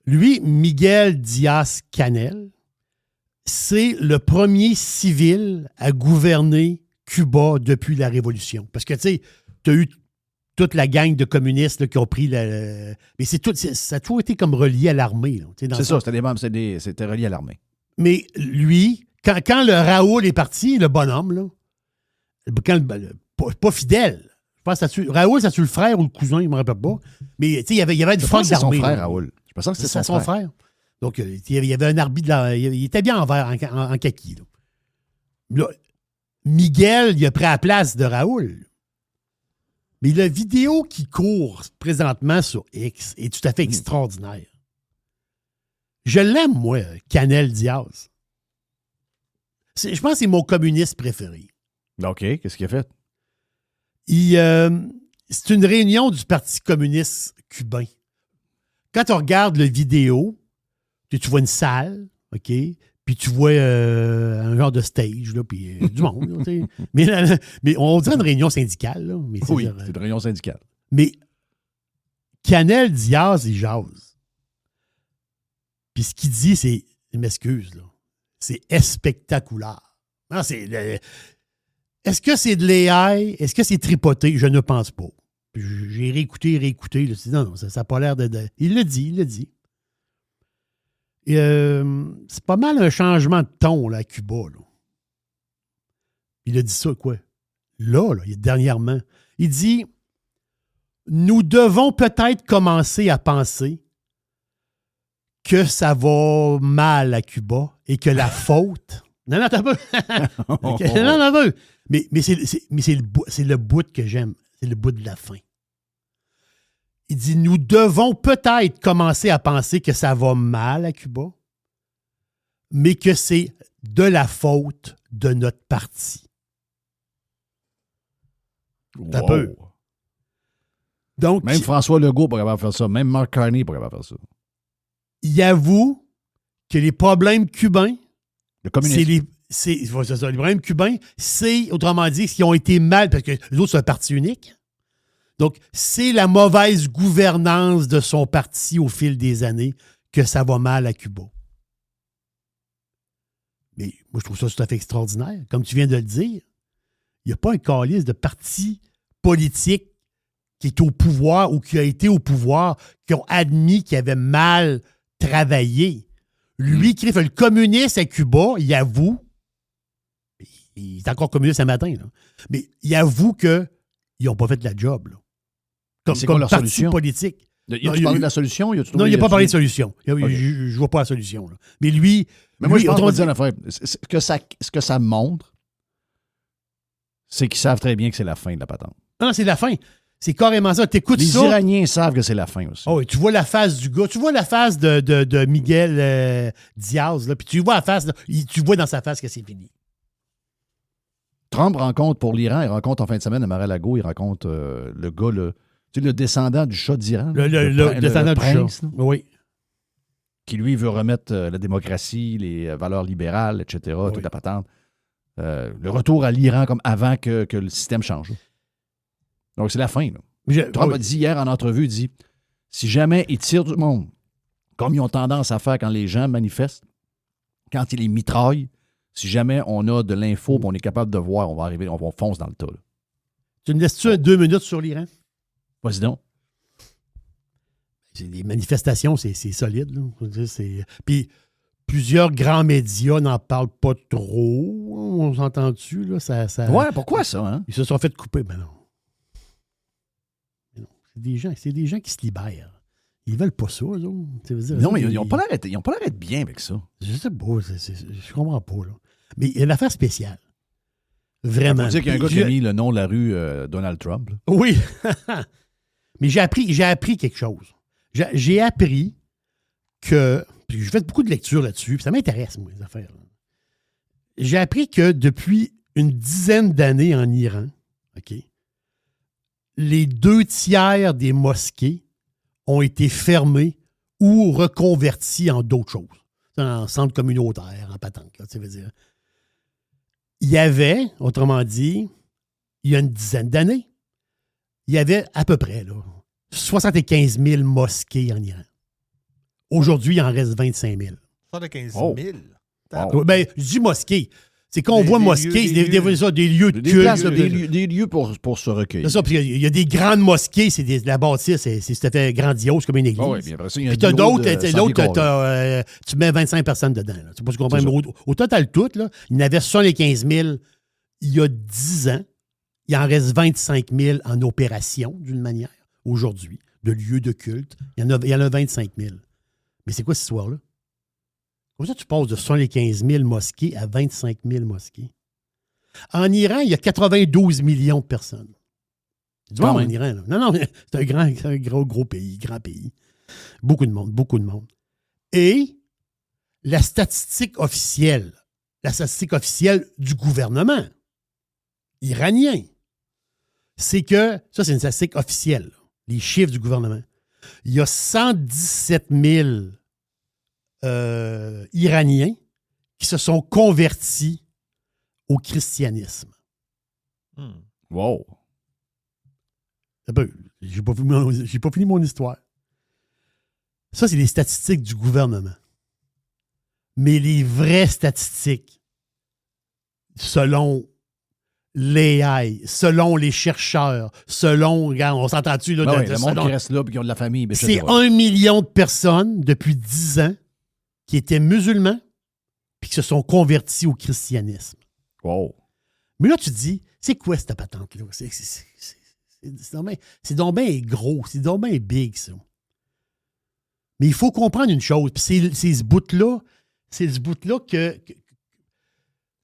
S4: lui, Miguel Diaz-Canel, c'est le premier civil à gouverner Cuba depuis la Révolution. Parce que, tu sais, tu as eu toute la gang de communistes là, qui ont pris mais ça a toujours été comme relié à l'armée.
S3: C'est ça, c'était relié à l'armée.
S4: Mais lui, quand le Raoul est parti, le bonhomme, là, pas fidèle. Je pense que Raoul, ça tue le frère ou le cousin, je ne me rappelle pas. Mais il y avait du fond d'armée.
S3: C'est son frère, Raoul. Je pense que c'est
S4: son frère. Donc, il y avait un arbitre, il était bien en vert, en kaki. Là, Miguel, il a pris la place de Raoul. Mais la vidéo qui court présentement sur X est tout à fait extraordinaire. Je l'aime, moi, Canel Diaz. Je pense que c'est mon communiste préféré.
S3: OK, qu'est-ce qu'il a fait?
S4: C'est une réunion du Parti communiste cubain. Quand on regarde la vidéo, tu vois une salle, OK? Puis tu vois un genre de stage, là, puis du monde. Là, mais on dirait une réunion syndicale. Là, mais
S3: c'est une réunion syndicale.
S4: Mais Canel Diaz, il jase. Puis ce qu'il dit, c'est, je m'excuse, là, c'est spectaculaire. Non, est-ce que c'est de l'AI? Est-ce que c'est tripoté? Je ne pense pas. Puis j'ai réécouté. Là, non, ça n'a pas l'air de... Il le dit. C'est pas mal un changement de ton là, à Cuba. Là. Il a dit ça, quoi? Là, dernièrement. Il dit « Nous devons peut-être commencer à penser que ça va mal à Cuba et que la faute... Non, t'as pas... Non, t'as pas... Mais c'est le bout que j'aime. C'est le bout de la fin. Il dit, nous devons peut-être commencer à penser que ça va mal à Cuba, mais que c'est de la faute de notre parti. T'as peu. Donc,
S3: Même François Legault pourrait pas faire ça. Même Mark Carney pourrait pas faire ça.
S4: Il avoue que les problèmes cubains,
S3: Le communisme.
S4: c'est ça, les problèmes cubains, c'est, autrement dit, ce qui ont été mal, parce que les autres, c'est un parti unique. Donc, c'est la mauvaise gouvernance de son parti au fil des années que ça va mal à Cuba. Mais moi, je trouve ça tout à fait extraordinaire. Comme tu viens de le dire, il n'y a pas un calice de parti politique qui est au pouvoir ou qui a été au pouvoir, qui ont admis qu'il avait mal travaillé. Lui, qui fait le communiste à Cuba, il avoue, il est encore communiste ce matin, là, mais il avoue qu'ils n'ont pas fait de la job. Là.
S3: C'est
S4: Comme
S3: quoi leur
S4: parti
S3: solution?
S4: politique.
S3: Il a-tu parlé de la solution?
S4: Non, il n'a pas parlé de solution. Je ne vois pas la solution. Là. Mais lui...
S3: Mais moi, je pense
S4: autrement
S3: qu'on dire l'affaire. Ce que ça montre, c'est qu'ils savent très bien que c'est la fin de la patente.
S4: Non, c'est la fin. C'est carrément ça. T'écoutes
S3: Les
S4: ça.
S3: Iraniens savent que c'est la fin aussi.
S4: Oh, oui, tu vois la face du gars. Tu vois la face de Miguel Diaz. Là, puis tu vois la face. Là, tu vois dans sa face que c'est fini.
S3: Trump rencontre pour l'Iran, il rencontre en fin de semaine à Mar-a-Lago, il rencontre le gars, le descendant du Shah d'Iran.
S4: Le descendant du
S3: prince,
S4: Shah. Oui.
S3: Qui, lui, veut remettre la démocratie, les valeurs libérales, etc.,
S4: Oui.
S3: toute la patente. Le retour à l'Iran comme avant que le système change. Donc, c'est la fin. Là. Trump a dit hier en entrevue, il dit, si jamais ils tirent du monde, comme ils ont tendance à faire quand les gens manifestent, quand ils les mitraillent, si jamais on a de l'info et on est capable de voir, on va arriver, on fonce dans le tas. Là.
S4: Tu me laisses-tu 2 minutes sur l'Iran?
S3: Vas-y donc.
S4: Les manifestations, c'est solide. Là. Puis plusieurs grands médias n'en parlent pas trop. On s'entend-tu? Là? Ça...
S3: Ouais, pourquoi ça? Hein?
S4: Ils se sont fait couper. Ben non. C'est des gens qui se libèrent. Ils veulent pas ça, eux autres.
S3: Non, mais ils n'ont pas l'air d'être bien avec ça.
S4: Je sais pas. Je comprends pas. Là. Mais il y a une affaire spéciale. Vraiment.
S3: On dire qu'il y a un gars qui a mis le nom de la rue Donald Trump. Là.
S4: Oui. Mais j'ai appris quelque chose. J'ai appris que... Puis j'ai fait beaucoup de lectures là-dessus, puis ça m'intéresse, moi, les affaires. Là. J'ai appris que depuis une dizaine d'années en Iran, OK, les 2 tiers des mosquées ont été fermées ou reconverties en d'autres choses. En centre communautaire, en patente, là, tu veux dire. Il y avait, autrement dit, il y a une dizaine d'années, il y avait à peu près là, 75 000 mosquées en Iran. Aujourd'hui, il en reste 25 000.
S5: 75 000.
S3: Oh.
S4: Ben, je dis mosquées. C'est qu'on voit mosquées,
S5: des
S4: lieux de
S3: Des
S4: culte.
S3: places, des lieux pour se recueillir.
S4: C'est ça, puis il y a des grandes mosquées, la bâtisse, c'est tout à fait grandiose comme une église.
S3: Ah oui, puis après ça, il y a
S4: Puis t'as d'autres,
S3: d'autres,
S4: tu mets 25 personnes dedans. Là. Tu sais pas ce qu'on comprend. Mais au total, tout, là, il y en avait 75 000 il y a 10 ans. Il en reste 25 000 en opération, d'une manière, aujourd'hui, de lieux de culte. Il y en a 25 000. Mais c'est quoi cette histoire-là? Comme ça, tu passes de 75 000 mosquées à 25 000 mosquées. En Iran, il y a 92 millions de personnes. C'est du monde en Iran. Là. Non, c'est un gros pays, grand pays. Beaucoup de monde. Et la statistique officielle du gouvernement iranien, c'est que, ça c'est une statistique officielle, les chiffres du gouvernement, il y a 117 000 Iraniens qui se sont convertis au christianisme.
S3: Wow.
S4: J'ai pas fini mon histoire. Ça, c'est les statistiques du gouvernement. Mais les vraies statistiques, selon l'AI, selon les chercheurs, selon, regarde, on s'entend-tu là?
S3: Le monde qui reste là et qui ont de la famille.
S4: C'est 1 million de personnes depuis 10 ans qui étaient musulmans puis qui se sont convertis au christianisme.
S3: Wow.
S4: Mais là, tu te dis, c'est quoi cette patente-là? C'est donc bien gros, c'est donc bien big, ça. Mais il faut comprendre une chose, puis c'est ce bout-là que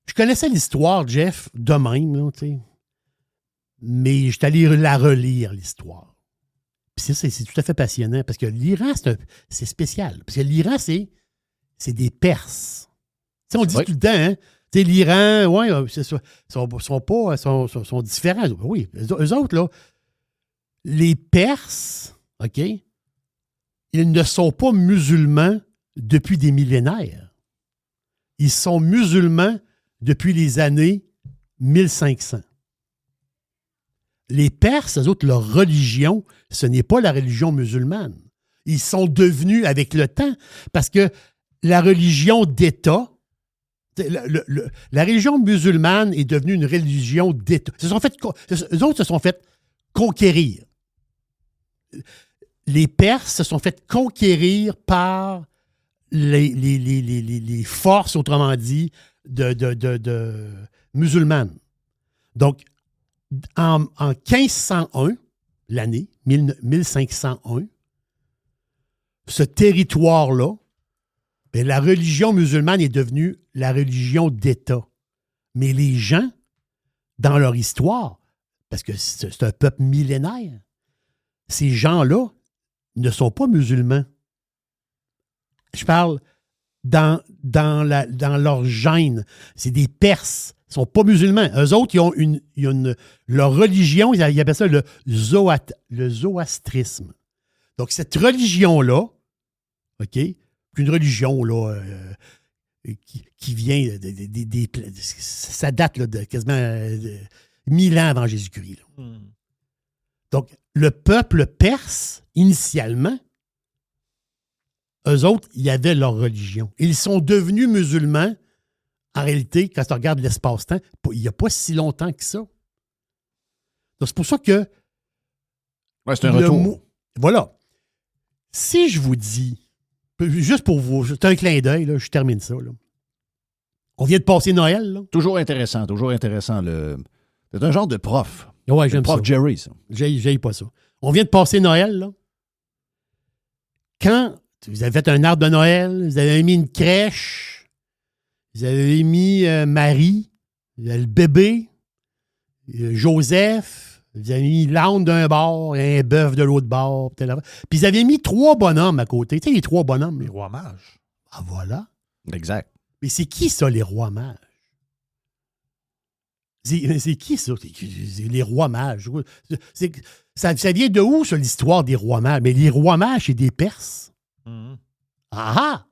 S4: je connaissais l'histoire, Jeff, de même, là, tu sais. Mais je suis allé la relire, l'histoire. Puis c'est tout à fait passionnant, parce que l'Iran, c'est spécial. Parce que l'Iran, c'est des Perses. Tu sais, on dit tout le temps, hein? Tu sais, l'Iran, oui, sont différents. Oui, eux autres, là, les Perses, OK, ils ne sont pas musulmans depuis des millénaires. Ils sont musulmans depuis les années 1500. Les Perses, eux autres, leur religion, ce n'est pas la religion musulmane. Ils sont devenus, avec le temps, parce que la religion d'État, la religion musulmane est devenue une religion d'État. Eux autres se sont fait conquérir. Les Perses se sont fait conquérir par les forces, autrement dit, de musulmanes. Donc, en 1501, l'année 1501, ce territoire-là, bien, la religion musulmane est devenue la religion d'État. Mais les gens, dans leur histoire, parce que c'est un peuple millénaire, ces gens-là ne sont pas musulmans. Je parle dans leur gène. C'est des Perses. Ils ne sont pas musulmans. Eux autres, ils ont leur religion, ils appellent ça le zoroastrisme. Donc, cette religion-là, OK, une religion là, qui vient ça date là, de quasiment 1000 ans avant Jésus-Christ. Donc, le peuple perse, initialement, eux autres, ils avaient leur religion. Ils sont devenus musulmans, en réalité, quand tu regardes l'espace-temps, il n'y a pas si longtemps que ça. Donc, c'est pour ça que...
S3: Ouais, c'est un retour.
S4: Voilà. Si je vous dis, juste pour vous, c'est un clin d'œil, là, je termine ça. Là. On vient de passer Noël. Là.
S3: Toujours intéressant, toujours intéressant. C'est un genre de prof.
S4: Ouais, j'aime
S3: le prof
S4: ça.
S3: Jerry, ça.
S4: J'aille pas ça. On vient de passer Noël, là. Quand vous avez fait un arbre de Noël, vous avez mis une crèche, vous avez mis Marie, le bébé, Joseph, vous avez mis l'âne d'un bord et un bœuf de l'autre bord. Puis vous avez mis 3 bonhommes à côté. Tu sais, les 3 bonhommes.
S5: Les rois mages.
S4: Ah, voilà.
S3: Exact.
S4: Mais c'est qui, ça, les rois mages? C'est qui, ça? Les rois mages. Ça vient de où, ça, l'histoire des rois mages? Mais les rois mages, c'est des Perses.
S5: Mm-hmm.
S4: Ah ah!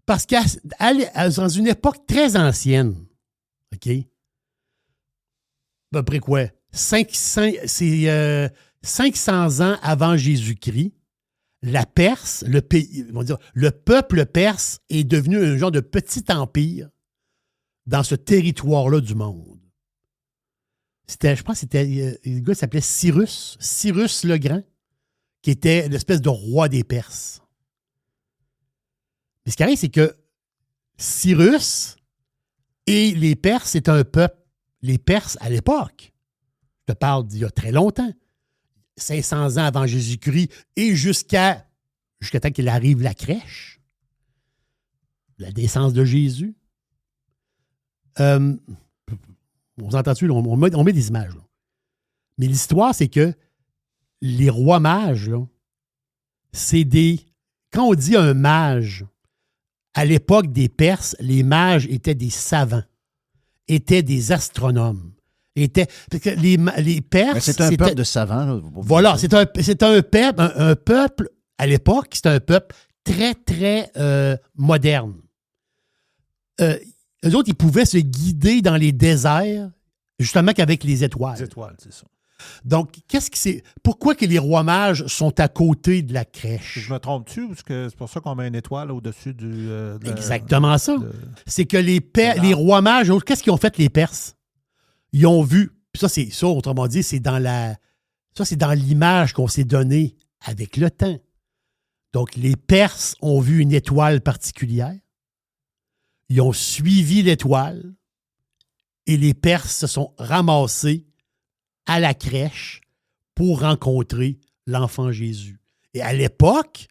S4: Parce qu'à dans une époque très ancienne, OK? À peu près quoi? 500 ans avant Jésus-Christ, la Perse, le pays, on va dire, le peuple perse est devenu un genre de petit empire dans ce territoire-là du monde. Je pense que c'était le gars qui s'appelait Cyrus le Grand, qui était l'espèce de roi des Perses. Mais ce qui arrive, c'est que Cyrus et les Perses, c'est un peuple. Les Perses, à l'époque, je te parle d'il y a très longtemps, 500 ans avant Jésus-Christ et jusqu'à temps qu'il arrive la crèche, la naissance de Jésus. On s'entend-tu? On met des images. Là. Mais l'histoire, c'est que les rois mages, là, c'est des... Quand on dit un mage, à l'époque des Perses, les mages étaient des savants, étaient des astronomes. Parce que les Perses...
S3: Mais c'est un peuple de savants. Là,
S4: voilà, c'est un peuple, à l'époque, c'est un peuple très, très moderne. Eux autres, ils pouvaient se guider dans les déserts, justement qu'avec les étoiles.
S5: Les étoiles, c'est ça.
S4: Donc, pourquoi que les rois mages sont à côté de la crèche?
S5: Je me trompe-tu? Parce que c'est pour ça qu'on met une étoile au-dessus du...
S4: Exactement ça. C'est que les rois mages, qu'est-ce qu'ils ont fait, les Perses? Ils ont vu, puis ça, autrement dit, c'est dans l'image qu'on s'est donnée avec le temps. Donc, les Perses ont vu une étoile particulière. Ils ont suivi l'étoile et les Perses se sont ramassés à la crèche pour rencontrer l'enfant Jésus. Et à l'époque,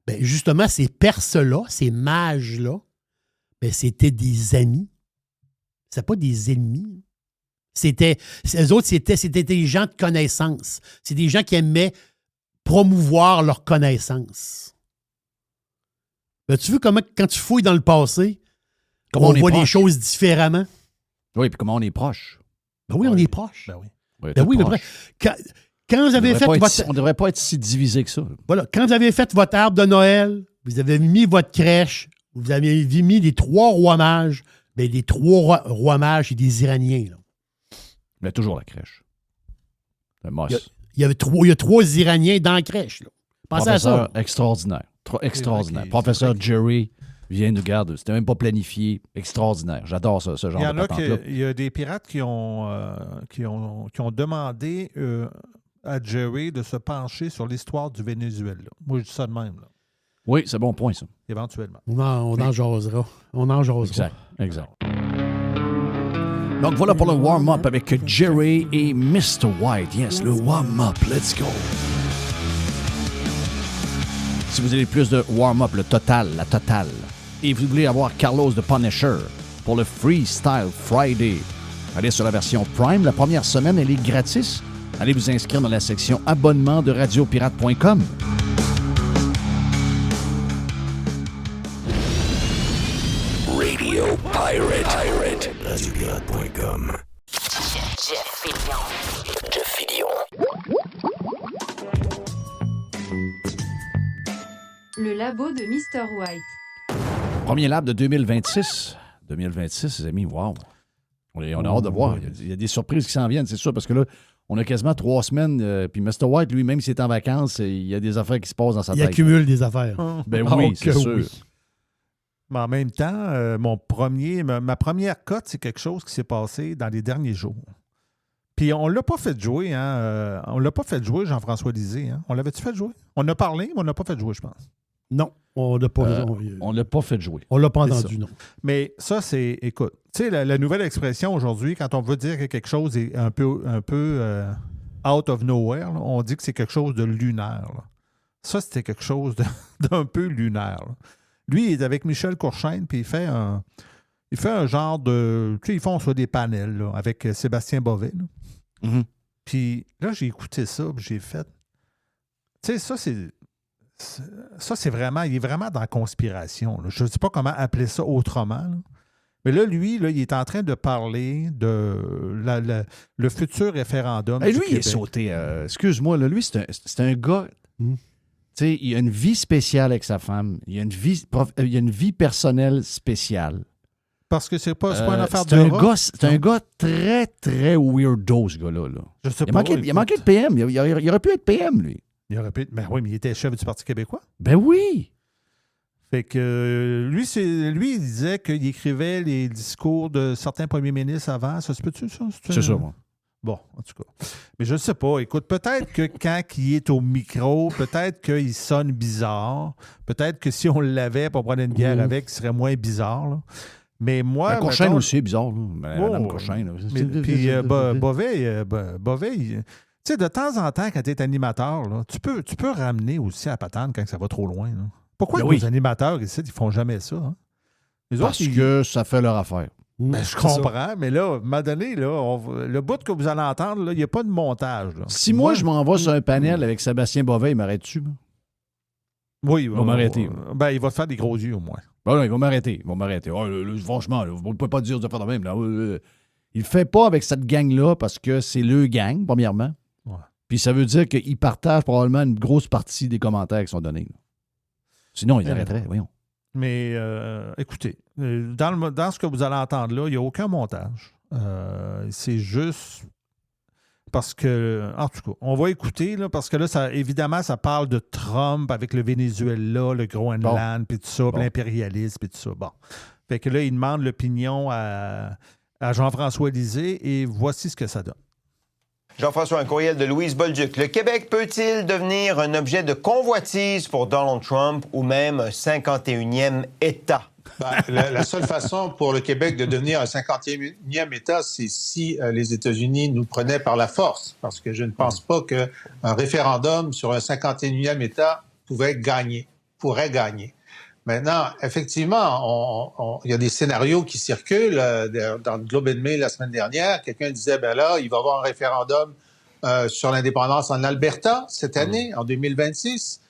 S4: ben justement, ces Perses-là, ces mages-là, ben c'était des amis. C'était pas des ennemis. Eux autres, c'était des gens de connaissance. C'est des gens qui aimaient promouvoir leur connaissance. Ben, tu vois comment, quand tu fouilles dans le passé,
S3: Comment
S4: on
S3: est
S4: voit des
S3: proche.
S4: choses différemment.
S3: Oui, puis comment on est proche.
S4: Ben oui, on est proche.
S5: Ben oui.
S3: Oui,
S4: Ben
S3: tout
S4: oui, mais
S3: proche.
S4: quand vous avez fait votre...
S3: On ne devrait pas être si divisé que ça.
S4: Voilà, quand vous avez fait votre arbre de Noël, vous avez mis votre crèche, vous avez mis les 3 rois mages, bien, les 3 rois mages, c'est des Iraniens. Là.
S3: Mais toujours la crèche. Le moss.
S4: Il y a 3 Iraniens dans la crèche. Là. Pensez à ça.
S3: Professeur extraordinaire. Extraordinaire.
S5: C'est vrai
S3: Professeur Jerry vient nous garder. C'était même pas planifié. Extraordinaire. J'adore ça, ce genre
S5: Il y
S3: de
S5: en a
S3: patente-là.
S5: il y a des pirates qui ont demandé à Jerry de se pencher sur l'histoire du Venezuela. Moi, je dis ça de même, là,
S3: Oui, c'est bon point, ça.
S5: éventuellement.
S4: On en jasera. On en jasera.
S3: Exact. Exact. Donc voilà pour le warm-up avec Jerry et Mr. White. Yes, le warm-up. Let's go. Si vous avez plus de warm-up, la totale, et vous voulez avoir Carlos de Punisher pour le Freestyle Friday, allez sur la version Prime. La première semaine, elle est gratis. Allez vous inscrire dans la section abonnement de radiopirate.com.
S1: Radio Pirate. Radiopirate.com. Jeff Fillion.
S9: Le labo de Mr. White.
S3: Premier lab de 2026. 2026, les amis, wow. On a hâte de voir. Il y a des surprises qui s'en viennent, c'est sûr, parce que là, on a quasiment 3 semaines. Puis Mr. White, lui, même s'il est en vacances, il y a des affaires qui se passent dans sa
S4: Il
S3: tête.
S4: accumule des affaires.
S3: Ben
S4: Ah,
S3: oui,
S4: que
S3: c'est sûr.
S4: oui.
S5: Mais en même temps, ma première cote, c'est quelque chose qui s'est passé dans les derniers jours. Puis on l'a pas fait jouer, hein? On l'a pas fait jouer, Jean-François Lisée. Hein? On l'avait-tu fait jouer? On a parlé, mais on l'a pas fait jouer, je pense.
S4: Non, on l'a pas,
S3: On ne l'a pas fait jouer.
S4: on l'a pas
S5: C'est
S4: entendu, non.
S5: Mais ça, c'est, écoute, tu sais, la nouvelle expression aujourd'hui, quand on veut dire que quelque chose est un peu out of nowhere, là, on dit que c'est quelque chose de lunaire. Là. Ça, c'était quelque chose d'un peu lunaire. Là. Lui, il est avec Michel Courchaine, puis il fait un genre de... Tu sais, ils font soit des panels là, avec Sébastien Bovet. Là.
S3: Mhm.
S5: Puis là, j'ai écouté ça, puis j'ai fait... Tu sais, ça, c'est vraiment... Il est vraiment dans la conspiration. Là. Je ne sais pas comment appeler ça autrement. Là. Mais là, lui, là, il est en train de parler de le futur référendum
S3: Et
S5: du
S3: lui, il est
S5: Québec.
S3: sauté. Excuse-moi, là, lui, c'est un gars. Tu sais, il a une vie spéciale avec sa femme. Il a une vie personnelle spéciale.
S5: Parce que c'est pas une affaire
S3: c'est
S5: de
S3: un
S5: rock.
S3: gars, c'est un gars très, très weirdo, ce gars-là. Là.
S5: Je sais
S3: Il a
S5: pas,
S3: manqué, il a manqué de PM. Il aurait pu être PM, lui.
S5: Il aurait pu... Ben oui, mais il était chef du Parti québécois.
S3: Ben oui.
S5: Fait que lui, il disait qu'il écrivait les discours de certains premiers ministres avant. Ça se peut-tu, ça?
S3: C'est ça, moi.
S5: Bon, en tout cas. Mais je ne sais pas. Écoute, peut-être que quand il est au micro, peut-être qu'il sonne bizarre. Peut-être que si on l'avait pour prendre une bière avec, il serait moins bizarre. Là. Mais moi...
S3: Ben, Courchaine
S5: mettons,
S3: aussi est bizarre, là. Madame Courchaine. Là.
S5: Puis Bovet, tu sais, de temps en temps, quand tu es animateur, là, tu peux ramener aussi à patente quand ça va trop loin. Là. Pourquoi
S3: Ben
S5: les
S3: oui.
S5: animateurs ici, ils font jamais ça? Hein? Les
S3: Parce
S5: autres,
S3: que ça fait leur affaire.
S5: ben, je comprends, mais là, à un moment donné, là, le bout que vous allez entendre, là, il n'y a pas de montage. Là.
S3: Si moi, je m'en vais sur un panel avec Sébastien Bovet, il m'arrête-tu?
S5: Oui,
S3: Il va m'arrêter.
S5: Ben, il va te faire des gros yeux au moins.
S3: Ben non, il va m'arrêter. Oh, franchement, là, vous ne pouvez pas dire de faire de même. Là. Il le fait pas avec cette gang-là parce que c'est le gang, premièrement.
S5: Ouais.
S3: Puis ça veut dire qu'il partage probablement une grosse partie des commentaires qui sont donnés. Là. Sinon, il arrêterait, voyons.
S5: Mais écoutez, dans ce que vous allez entendre là, il n'y a aucun montage. C'est juste parce que, en tout cas, on va écouter, là, parce que là, évidemment, ça parle de Trump avec le Venezuela, le Groenland, puis tout ça, puis l'impérialisme, puis tout ça. Bon. Fait que là, il demande l'opinion à Jean-François Lisée et voici ce que ça donne.
S10: Jean-François, un courriel de Louise Bolduc. Le Québec peut-il devenir un objet de convoitise pour Donald Trump ou même un 51e État?
S11: La seule façon pour le Québec de devenir un 51e État, c'est si les États-Unis nous prenaient par la force, parce que je ne pense pas qu'un référendum sur un 51e État pourrait gagner. Maintenant, effectivement, il y a des scénarios qui circulent. Dans le Globe and Mail la semaine dernière, quelqu'un disait, ben là, il va y avoir un référendum sur l'indépendance en Alberta cette année, en 2026.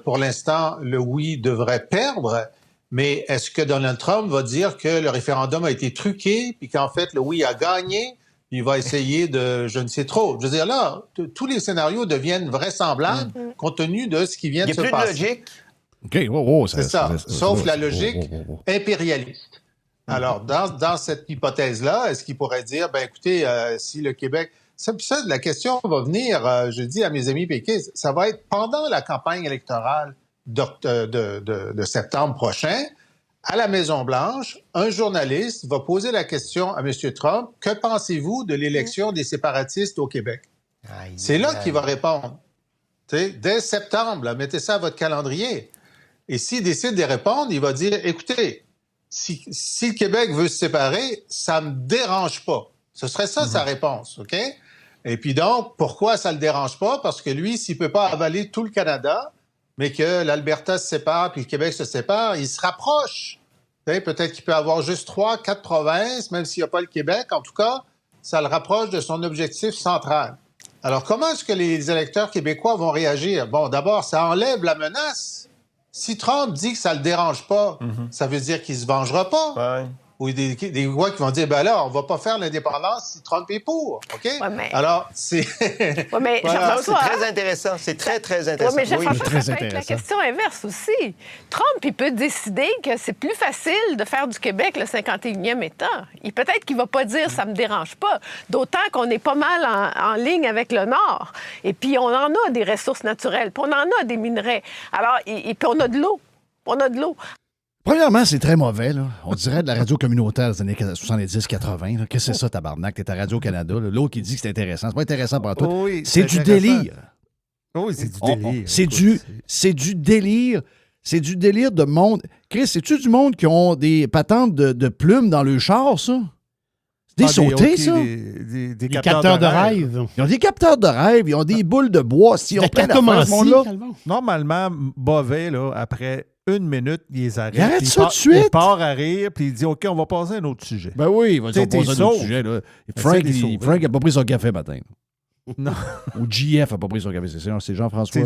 S11: Pour l'instant, le oui devrait perdre. Mais est-ce que Donald Trump va dire que le référendum a été truqué, puis qu'en fait, le oui a gagné, puis il va essayer de je ne sais trop? Je veux dire, là, tous les scénarios deviennent vraisemblables compte tenu de ce qui vient de se passer.
S10: Il n'y a plus de logique.
S3: OK,
S11: c'est ça. Sauf la logique impérialiste. Alors, dans cette hypothèse-là, est-ce qu'il pourrait dire, ben écoutez, si le Québec... Ça, la question va venir, je dis à mes amis péquistes, ça va être pendant la campagne électorale de septembre prochain, à la Maison-Blanche, un journaliste va poser la question à M. Trump, « Que pensez-vous de l'élection des séparatistes au Québec? » C'est là qu'il va répondre. T'sais, dès septembre, là, mettez ça à votre calendrier. Et s'il décide de répondre, il va dire, « Écoutez, si le Québec veut se séparer, ça me dérange pas. » Ce serait ça sa réponse, OK? Et puis donc, pourquoi ça le dérange pas? Parce que lui, s'il peut pas avaler tout le Canada, mais que l'Alberta se sépare puis le Québec se sépare, il se rapproche. Peut-être qu'il peut avoir juste 3-4 provinces, même s'il n'y a pas le Québec. En tout cas, ça le rapproche de son objectif central. Alors, comment est-ce que les électeurs québécois vont réagir? Bon, d'abord, ça enlève la menace. Si Trump dit que ça le dérange pas, ça veut dire qu'il se vengera pas.
S10: Ouais.
S11: Ou des voix qui vont dire, ben là, on va pas faire l'indépendance si Trump est pour, OK?
S12: Ouais, mais...
S11: Alors, c'est...
S12: Ouais, mais
S11: voilà.
S10: C'est très intéressant. C'est très, très intéressant.
S12: Oui, mais Jean-François,
S3: très
S12: ça peut être la question inverse aussi. Trump, il peut décider que c'est plus facile de faire du Québec le 51e État. Peut-être qu'il va pas dire « ça me dérange pas », d'autant qu'on est pas mal en ligne avec le Nord. Et puis, on en a des ressources naturelles, puis on en a des minerais. Alors, et puis on a de l'eau. On a de l'eau.
S3: Premièrement, c'est très mauvais. Là. On dirait de la radio communautaire des années 70-80. Qu'est-ce que c'est ça, tabarnak? T'es à Radio-Canada. Là. L'autre qui dit que c'est intéressant. C'est pas intéressant pour toi.
S5: Oui,
S3: c'est du délire.
S5: Oui, c'est du délire.
S3: C'est du délire. C'est du délire de monde. Chris, c'est-tu du monde qui ont des patentes de plumes dans le char, ça? C'est des sautés, ça?
S5: Des
S4: capteurs de rêve.
S3: Ils ont des capteurs de rêve. Ils ont des boules de bois. Si on prend
S4: commencé,
S3: là.
S5: Normalement, Bovet, là, après 1 minute, il les arrête.
S3: Il arrête ça tout de suite.
S5: Il part à rire, puis il dit, OK, on va passer à un autre sujet.
S3: Ben oui, il va passer à un autre sujet. Là. Frank n'a pas pris son café matin.
S5: Non.
S3: Ou JF n'a pas pris son café. C'est Jean-François.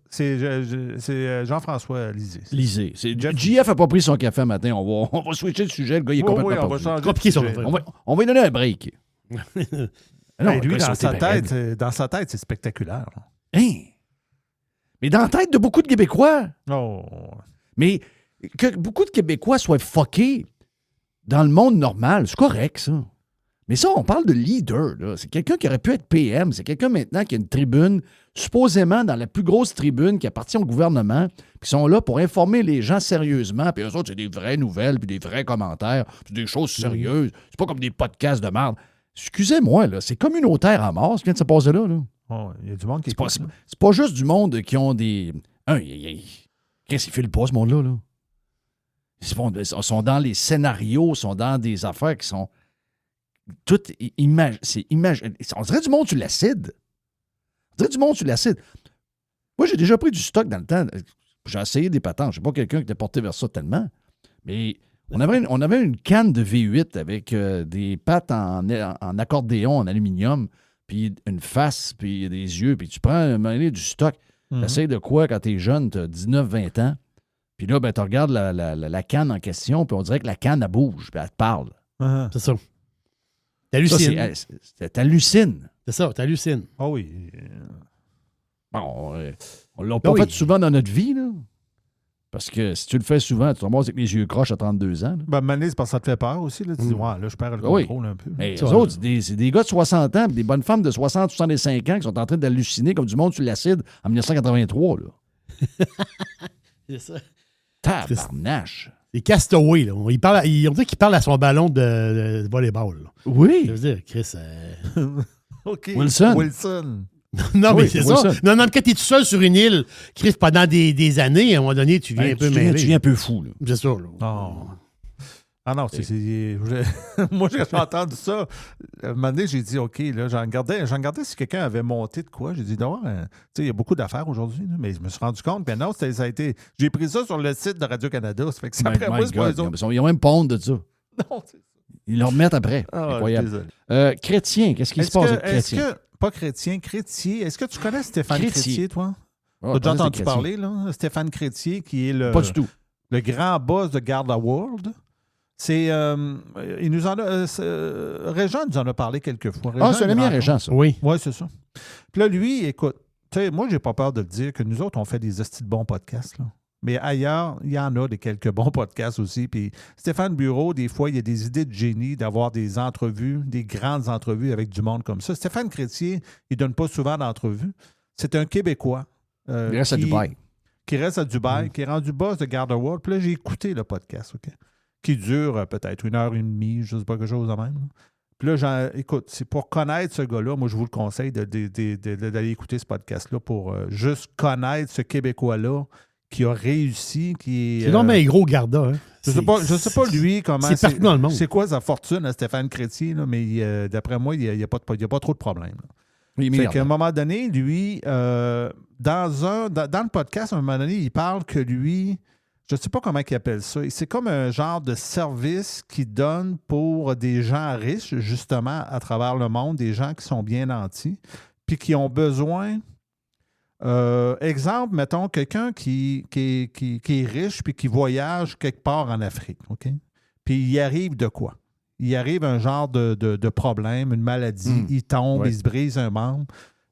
S5: C'est Jean-François
S3: Lisée. JF n'a pas pris son café matin. On va switcher de sujet. Le gars, il est complètement
S5: compliqué.
S3: On va lui donner un break.
S5: Non, lui, dans sa tête, c'est spectaculaire.
S3: Hein? Mais dans la tête de beaucoup de Québécois.
S5: Oh.
S3: Mais que beaucoup de Québécois soient fuckés dans le monde normal, c'est correct, ça. Mais ça, on parle de leader. Là. C'est quelqu'un qui aurait pu être PM. C'est quelqu'un maintenant qui a une tribune, supposément dans la plus grosse tribune qui appartient au gouvernement, qui sont là pour informer les gens sérieusement. Puis eux autres, c'est des vraies nouvelles, puis des vrais commentaires, puis des choses sérieuses. C'est pas comme des podcasts de merde. Excusez-moi, là, c'est communautaire à mort, ce qui vient de se passer là.
S5: Oh, il y a du monde qui
S3: c'est pas juste du monde qui ont des... Qu'est-ce qu'ils filent pas, ce monde-là? Là? Ils sont dans les scénarios, ils sont dans des affaires qui sont... On dirait du monde sur l'acide. Moi, j'ai déjà pris du stock dans le temps. J'ai essayé des patentes. Je ne suis pas quelqu'un qui était porté vers ça tellement. Mais on avait une canne de V8 avec des pattes en accordéon, en aluminium, puis une face, puis des yeux. Puis tu prends du stock. Tu essayes de quoi quand tu es jeune, tu as 19-20 ans. Puis là, ben, tu regardes la canne en question, puis on dirait que la canne, elle bouge, puis elle te parle.
S4: C'est ça. T'hallucines.
S3: T'hallucines.
S4: C'est ça, t'hallucines.
S5: Ah oui.
S3: Bon, on l'a pas fait souvent dans notre vie, là. Parce que si tu le fais souvent, tu te ramasses avec les yeux croches à 32 ans.
S5: Ben, Mané, c'est parce que ça te fait peur aussi. Là. Tu dis, ouais, là, je perds le contrôle un peu.
S3: Mais eux autres, c'est des gars de 60 ans, des bonnes femmes de 60-65 ans qui sont en train d'halluciner comme du monde sur l'acide en 1983, là.
S4: C'est ça.
S3: Tabarnache.
S4: C'est Castaway, là. On dirait qu'il parle à son ballon de volleyball. Là.
S3: Oui.
S4: Je veux dire, Chris...
S5: OK.
S3: Wilson.
S4: Non, mais
S3: Oui,
S4: c'est
S3: Wilson.
S4: ça. Non, quand t'es tout seul sur une île, Chris, pendant des années, à un moment donné, tu viens un peu mêlé.
S3: Tu viens un peu fou. Là.
S4: C'est ça, là.
S5: Oh. Ah non, moi, j'ai entendu ça. Un moment donné, j'ai dit, OK, là, j'en regardais si quelqu'un avait monté de quoi. J'ai dit, tu sais, il y a beaucoup d'affaires aujourd'hui, là, mais je me suis rendu compte, mais non, ça a été. J'ai pris ça sur le site de Radio-Canada. Ça fait que ça, après moi, c'est pas eux autres.
S3: Ils ont même pas honte de ça.
S5: Non, c'est ça.
S3: Ils le remettent après.
S5: Ah,
S3: Incroyable.
S5: désolé.
S3: Chrétien, qu'est-ce qui se passe avec Chrétien?
S5: Pas Chrétien, Chrétier. Est-ce que tu connais Stéphane Chrétier, toi?
S3: Oh,
S5: Tu as déjà entendu parler, là? Stéphane Chrétier, qui est le.
S3: Pas du tout.
S5: Le grand boss de Garda World. C'est. Il nous en a. Régent nous en a parlé quelques fois.
S3: Ah, c'est un ami à Régent, ça.
S4: Oui.
S5: Oui, c'est ça. Puis là, lui, écoute, tu sais, moi, j'ai pas peur de le dire que nous autres, on fait des hosties de bons podcasts, là. Mais ailleurs, il y en a quelques bons podcasts aussi. Puis Stéphane Bureau, des fois, il y a des idées de génie d'avoir des entrevues, des grandes entrevues avec du monde comme ça. Stéphane Chrétien, il donne pas souvent d'entrevues. C'est un Québécois.
S3: Il reste à Dubaï.
S5: Qui reste à Dubaï, qui est rendu boss de Garda World. Puis là, j'ai écouté le podcast, OK? Qui dure peut-être 1h30, je ne sais pas, quelque chose de même. Puis là, écoute, c'est pour connaître ce gars-là, moi, je vous le conseille d'aller écouter ce podcast-là pour juste connaître ce Québécois-là qui a réussi, qui est...
S4: C'est non, mais un gros Garda, hein?
S5: Je sais pas lui comment...
S4: C'est partout dans le monde.
S5: C'est quoi sa fortune à Stéphane Chrétien, là, mais d'après moi, il n'y a pas trop de problème. Fait qu'à un moment donné, lui, dans le podcast, à un moment donné, il parle que lui... Je ne sais pas comment il appelle ça. C'est comme un genre de service qu'il donne pour des gens riches, justement, à travers le monde, des gens qui sont bien nantis, puis qui ont besoin... exemple, mettons, quelqu'un qui est riche puis qui voyage quelque part en Afrique, OK? Puis il arrive de quoi? Il arrive un genre de problème, une maladie, il tombe, il se brise un membre.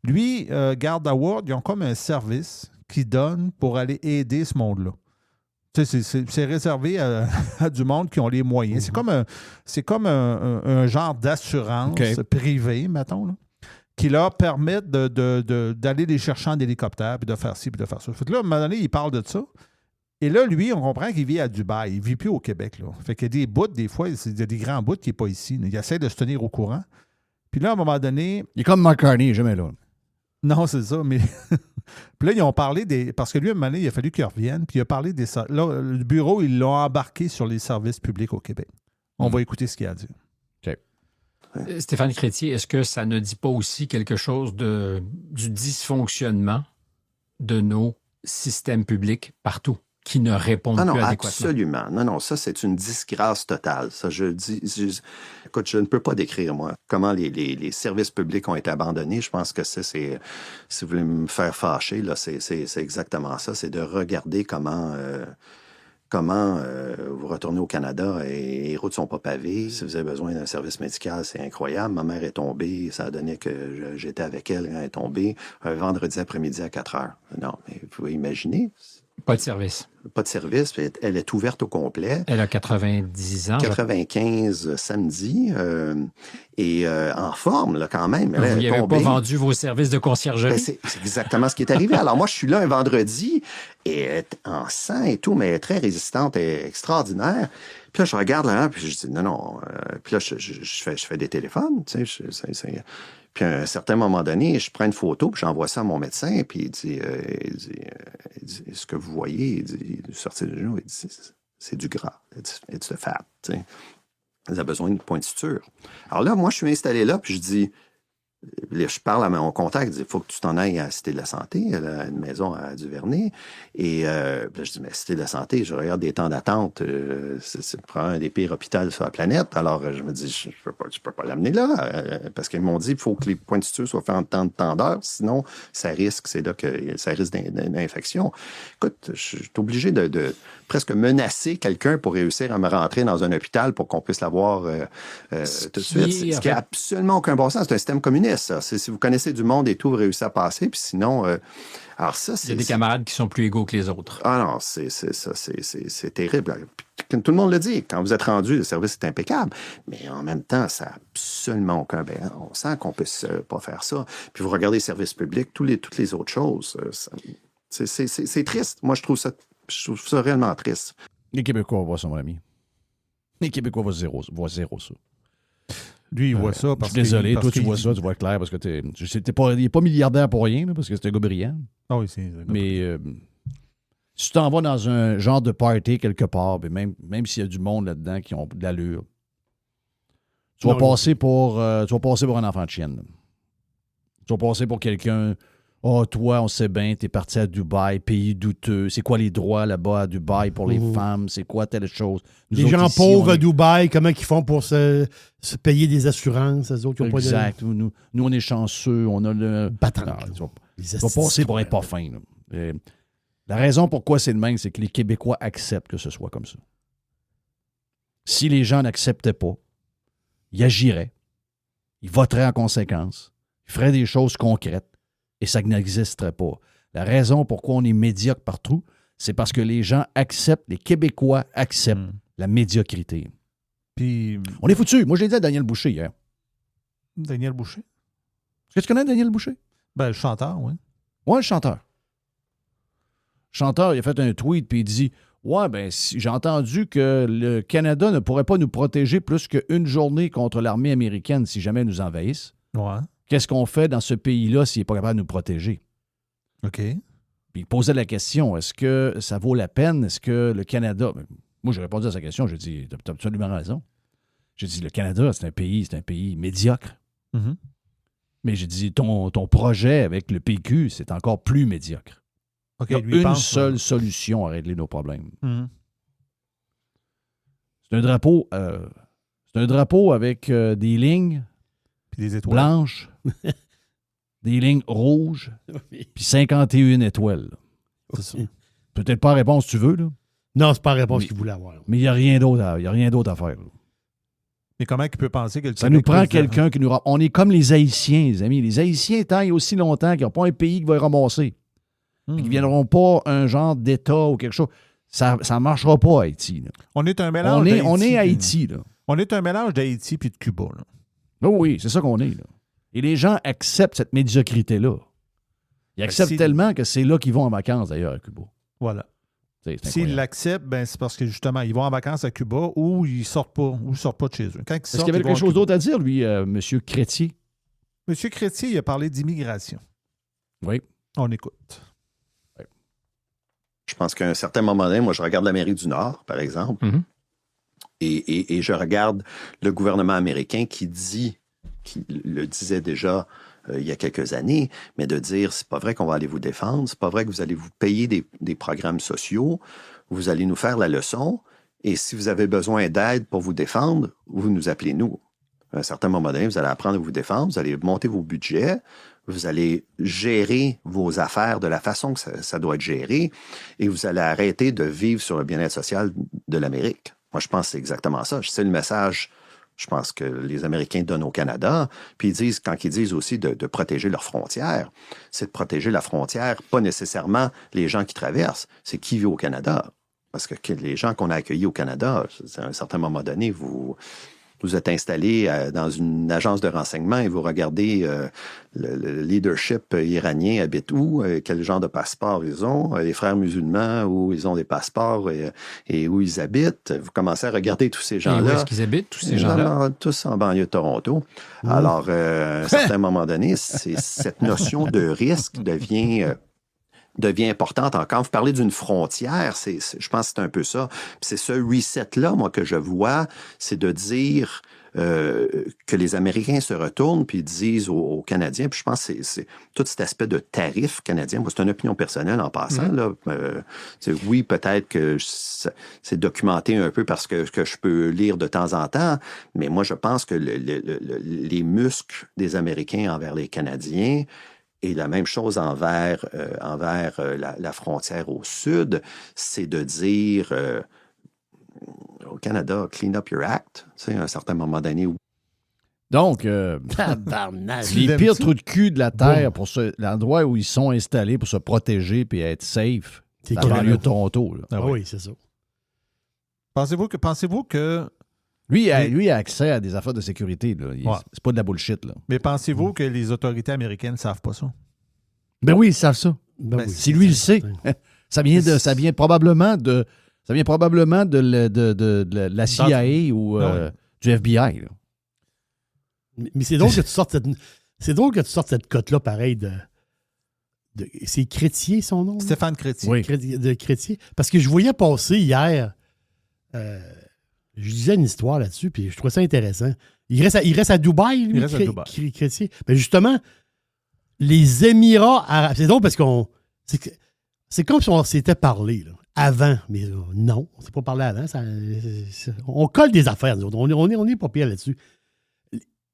S5: Lui, Garda World, ils ont comme un service qu'ils donnent pour aller aider ce monde-là. Tu sais, c'est réservé à du monde qui ont les moyens. C'est comme un genre d'assurance privée, mettons, là, qui leur permettent d'aller les chercher en hélicoptère, puis de faire ci, puis de faire ça. Fait que là, à un moment donné, il parle de ça. Et là, lui, on comprend qu'il vit à Dubaï. Il ne vit plus au Québec, là. Fait qu'il y a des bouts, des fois, il y a des grands bouts qui n'est pas ici. Il essaie de se tenir au courant. Puis là, à un moment donné...
S3: Il est comme Mark Carney, jamais là.
S5: Non, c'est ça, mais... Puis là, ils ont parlé des... Parce que lui, à un moment donné, il a fallu qu'il revienne, puis il a parlé des... Là, le bureau, ils l'ont embarqué sur les services publics au Québec. On va écouter ce qu'il a à dire.
S3: OK.
S13: Stéphane Chrétien, est-ce que ça ne dit pas aussi quelque chose du dysfonctionnement de nos systèmes publics partout, qui ne répondent plus adéquatement?
S14: Absolument. Non, ça, c'est une disgrâce totale. Ça, écoute, je ne peux pas décrire, moi, comment les services publics ont été abandonnés. Je pense que si vous voulez me faire fâcher, là, c'est exactement ça. C'est de regarder comment vous retournez au Canada et les routes ne sont pas pavées. Si vous avez besoin d'un service médical, c'est incroyable. Ma mère est tombée. Ça a donné que j'étais avec elle quand elle est tombée un vendredi après-midi à 4 heures. Non, mais vous pouvez imaginer.
S13: Pas de service.
S14: Pas de service. Elle est ouverte au complet.
S13: Elle a 90 ans.
S14: 95 samedi. Et en forme, là, quand même.
S13: Vous n'y avez pas vendu vos services de conciergerie?
S14: C'est exactement ce qui est arrivé. Alors, moi, je suis là un vendredi, et elle est en sang et tout, mais elle est très résistante et extraordinaire. Puis là, je regarde là, puis je dis non. Puis là, je fais des téléphones, tu sais. Puis à un certain moment donné, je prends une photo, puis j'envoie ça à mon médecin, puis il dit ce que vous voyez, il dit, sortir du genou, il dit, c'est du gras, it's the fat, tu sais. Vous avez besoin d'une pointe de suture. Alors là, moi, je suis installé là, puis je dis, je parle à mon contact, je dis, il faut que tu t'en ailles à la Cité de la Santé, elle a une maison à Duvernay. Et là, je dis, mais Cité de la Santé, je regarde des temps d'attente, c'est probablement un des pires hôpitaux sur la planète. Alors, je me dis, je peux pas l'amener là, parce qu'ils m'ont dit, il faut que les points de suture soient faits en temps d'heure, sinon, ça risque d'infection. Écoute, je suis obligé de presque menacer quelqu'un pour réussir à me rentrer dans un hôpital pour qu'on puisse l'avoir tout de suite. Ce qui n'a absolument aucun bon sens. C'est un système communiste, ça. Si vous connaissez du monde et tout, vous réussissez à passer. Puis sinon, alors ça,
S13: il y a des camarades qui sont plus égaux que les autres.
S14: Ah non, c'est terrible. Tout le monde le dit. Quand vous êtes rendu, le service est impeccable. Mais en même temps, ça n'a absolument aucun... on sent qu'on ne peut pas faire ça. Puis vous regardez les services publics, toutes les autres choses. C'est triste. Moi, je trouve ça réellement triste.
S3: Les Québécois voient ça, mon ami. Les Québécois voient zéro ça.
S5: Lui, il voit ça
S3: Je
S5: parce
S3: suis désolé,
S5: parce
S3: toi, tu
S5: qu'il-
S3: vois ça, tu vois clair, parce que il n'est pas milliardaire pour rien, là, parce que c'est un gars brillant.
S5: Ah oui, c'est...
S3: Mais si tu t'en vas dans un genre de party quelque part, ben même s'il y a du monde là-dedans qui ont de l'allure, tu vas passer pour un enfant de chienne. Là. Tu vas passer pour quelqu'un. Oh, toi, on sait bien, t'es parti à Dubaï, pays douteux. C'est quoi les droits là-bas à Dubaï pour les femmes? C'est quoi telle chose?
S4: Les gens pauvres à Dubaï, comment ils font pour se payer des assurances? Eux autres, qui ont
S3: exact.
S4: Pas de...
S3: Nous, on est chanceux. On a le... Tu vas passer pour un pas fin. Là. La raison pourquoi c'est le même, c'est que les Québécois acceptent que ce soit comme ça. Si les gens n'acceptaient pas, ils agiraient. Ils voteraient en conséquence. Ils feraient des choses concrètes. Et ça n'existerait pas. La raison pourquoi on est médiocre partout, c'est parce que les gens acceptent, les Québécois acceptent la médiocrité.
S5: Puis...
S3: On est foutus. Moi, je l'ai dit à Daniel Boucher hier.
S5: Daniel Boucher?
S3: Est-ce que tu connais Daniel Boucher?
S5: Ben, le chanteur, oui.
S3: Ouais, le chanteur. Le chanteur, il a fait un tweet puis il dit ouais, ben, j'ai entendu que le Canada ne pourrait pas nous protéger plus qu'une journée contre l'armée américaine si jamais ils nous envahissent.
S5: Ouais.
S3: Qu'est-ce qu'on fait dans ce pays-là s'il n'est pas capable de nous protéger?
S5: OK.
S3: Puis il posait la question, est-ce que ça vaut la peine? Est-ce que le Canada... Moi, j'ai répondu à sa question, j'ai dit, t'as absolument raison. J'ai dit, le Canada, c'est un pays médiocre.
S5: Mm-hmm.
S3: Mais j'ai dit, ton projet avec le PQ, c'est encore plus médiocre.
S5: OK,
S3: il y a
S5: lui,
S3: une
S5: pense,
S3: seule solution à régler nos problèmes.
S5: Mm-hmm.
S3: C'est un drapeau avec des lignes
S5: puis des étoiles
S3: blanches, des lignes rouges, puis 51 étoiles.
S4: C'est ça.
S3: Peut-être pas la réponse que tu veux, là.
S4: Non, c'est pas la réponse qu'il voulait avoir.
S3: Mais il n'y a rien d'autre à faire. Là.
S5: Mais comment il peut penser que le
S3: Ça
S5: Québec
S3: nous prend
S5: peut se dire-
S3: quelqu'un qui nous... On est comme les Haïtiens, les amis. Les Haïtiens, tant il y a aussi longtemps qu'il n'y a pas un pays qui va les ramasser. Puis qu'ils ne viendront pas un genre d'État ou quelque chose. Ça ne marchera pas, Haïti. Là.
S5: On est un mélange
S3: on est
S5: d'Haïti,
S3: Haïti, là.
S5: On est un mélange d'Haïti puis de Cuba, là.
S3: Oh oui, c'est ça qu'on est, là. Et les gens acceptent cette médiocrité-là. Ils acceptent tellement que c'est là qu'ils vont en vacances, d'ailleurs, à Cuba.
S5: Voilà.
S3: C'est
S5: S'ils
S3: incroyable.
S5: l'acceptent, ben c'est parce que justement, ils vont en vacances à Cuba ou ils sortent pas de chez eux. Quand ils
S3: Est-ce
S5: sortent,
S3: qu'il y avait
S5: ils vont
S3: quelque
S5: à
S3: chose
S5: Cuba.
S3: d'autre à dire, lui, M. Crétier?
S5: M. Crétier, il a parlé d'immigration.
S3: Oui.
S5: On écoute.
S14: Je pense qu'à un certain moment donné, moi, je regarde l'Amérique du Nord, par exemple, et je regarde le gouvernement américain qui le disait déjà il y a quelques années, mais de dire, c'est pas vrai qu'on va aller vous défendre, c'est pas vrai que vous allez vous payer des programmes sociaux, vous allez nous faire la leçon, et si vous avez besoin d'aide pour vous défendre, vous nous appelez nous. À un certain moment donné, vous allez apprendre à vous défendre, vous allez monter vos budgets, vous allez gérer vos affaires de la façon que ça doit être géré, et vous allez arrêter de vivre sur le bien-être social de l'Amérique. Moi, je pense que c'est exactement ça. C'est le message, je pense, que les Américains donnent au Canada. Puis quand ils disent aussi de protéger leurs frontières, c'est de protéger la frontière, pas nécessairement les gens qui traversent, c'est qui vit au Canada. Parce que les gens qu'on a accueillis au Canada, à un certain moment donné, vous êtes installé dans une agence de renseignement et vous regardez le leadership iranien habite où, quel genre de passeport ils ont, les frères musulmans, où ils ont des passeports et où ils habitent. Vous commencez à regarder tous ces gens-là.
S13: Et où est-ce qu'ils habitent, tous ces gens-là?
S14: Tous en banlieue de Toronto. Alors, à un certain moment donné, cette notion de risque devient importante. Quand vous parlez d'une frontière, je pense que c'est un peu ça. Puis c'est ce reset-là, moi, que je vois, c'est de dire que les Américains se retournent puis disent aux Canadiens, puis je pense que c'est tout cet aspect de tarif canadien. Moi, c'est une opinion personnelle en passant. Là. Oui, peut-être que c'est documenté un peu parce que je peux lire de temps en temps, mais moi, je pense que les muscles des Américains envers les Canadiens, et la même chose envers la frontière au sud, c'est de dire au Canada, clean up your act, tu sais, à un certain moment donné.
S3: Donc, les pires trous de cul de la Terre pour l'endroit où ils sont installés pour se protéger et être safe, c'est la banlieue de Toronto. Là.
S4: Ah oui, c'est ça.
S5: Pensez-vous que
S3: Lui a accès à des affaires de sécurité. Là. C'est pas de la bullshit. Là.
S5: Mais pensez-vous que les autorités américaines ne savent pas ça?
S3: Ben oui, ils savent ça.
S4: Ben oui,
S3: si lui le sait, ça vient probablement de la CIA ou du FBI. Là.
S4: Mais c'est drôle que tu sortes cette cote-là, pareil, c'est Chrétien, son nom?
S5: Stéphane Chrétien.
S3: Oui.
S4: De Chrétien. Parce que je voyais passer hier, je disais une histoire là-dessus, puis je trouvais ça intéressant. Il reste à Dubaï, lui,
S5: Il reste à Dubaï.
S4: Chrétien. Ben justement, les Émirats arabes, c'est drôle parce c'est comme si on s'était parlé, là, avant, mais non, on ne s'est pas parlé avant. On colle des affaires, nous autres. On est pas pire là-dessus.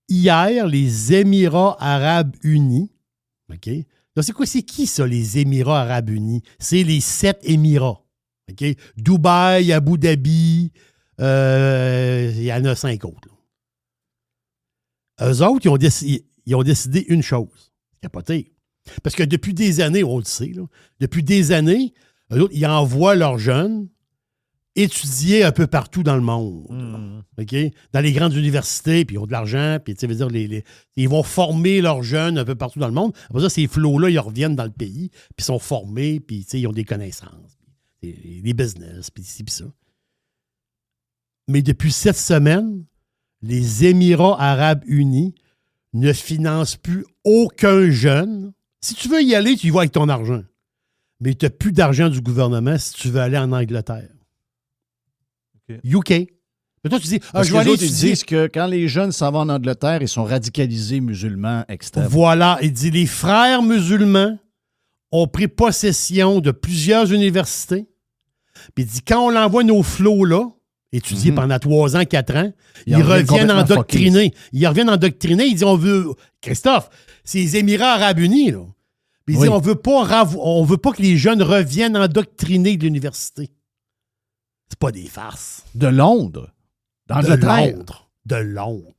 S4: Hier, les Émirats arabes unis, OK? Donc, c'est qui ça, les Émirats arabes unis? C'est les 7 Émirats. OK? Dubaï, Abu Dhabi, il y en a 5 autres. Là. Eux autres, ils ont décidé une chose. Capoté. Parce que depuis des années, on le sait, là, depuis des années, eux autres, ils envoient leurs jeunes étudier un peu partout dans le monde. OK? Dans les grandes universités, puis ils ont de l'argent, puis tu sais, veut dire, ils vont former leurs jeunes un peu partout dans le monde. Après ça, ces flots-là, ils reviennent dans le pays, puis ils sont formés, puis tu sais, ils ont des connaissances, puis des business, puis ci, puis ça. Mais depuis cette semaine, les Émirats arabes unis ne financent plus aucun jeune. Si tu veux y aller, tu y vas avec ton argent. Mais tu n'as plus d'argent du gouvernement si tu veux aller en Angleterre.
S5: Okay.
S4: UK. Mais toi, tu dis,
S3: Parce
S4: je
S3: que
S4: vais aller
S3: les autres, ils
S4: étudier.
S3: disent que quand les jeunes s'en vont en Angleterre, ils sont radicalisés musulmans extrêmes.
S4: Voilà. Il dit, les frères musulmans ont pris possession de plusieurs universités. Puis il dit, quand on l'envoie nos flots là, étudier pendant 3 ans, 4 ans, ils reviennent endoctrinés. Ils reviennent endoctrinés. Ils disent, on veut... Christophe, c'est les Émirats arabes unis, là. Puis il dit, on veut pas que les jeunes reviennent endoctrinés de l'université. C'est pas des farces.
S3: De Londres. D'Angleterre.
S4: De Londres.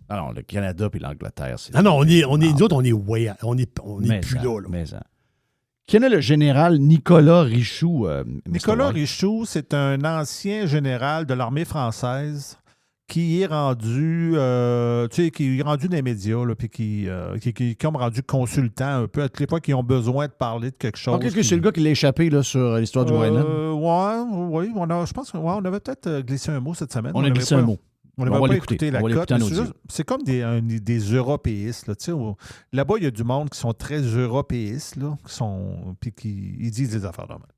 S3: Alors, le Canada puis l'Angleterre, c'est...
S4: Non, nous autres, on est plus là.
S3: Quel est le général Nicolas Richoux?
S5: Nicolas Richoux, c'est un ancien général de l'armée française qui est rendu, qui est rendu dans les médias, là, puis qui est comme rendu consultant un peu à toutes les fois qu'ils ont besoin de parler de quelque chose.
S3: Qu'est-ce que c'est le gars qui l'a échappé là, sur l'histoire du Groenland?
S5: Oui, je pense qu'on avait peut-être glissé un mot cette semaine.
S3: On a glissé un mot.
S5: On n'avait pas écouté la cote. C'est comme des européistes. Là, là-bas, il y a du monde qui sont très européistes, là, puis ils disent des affaires normales.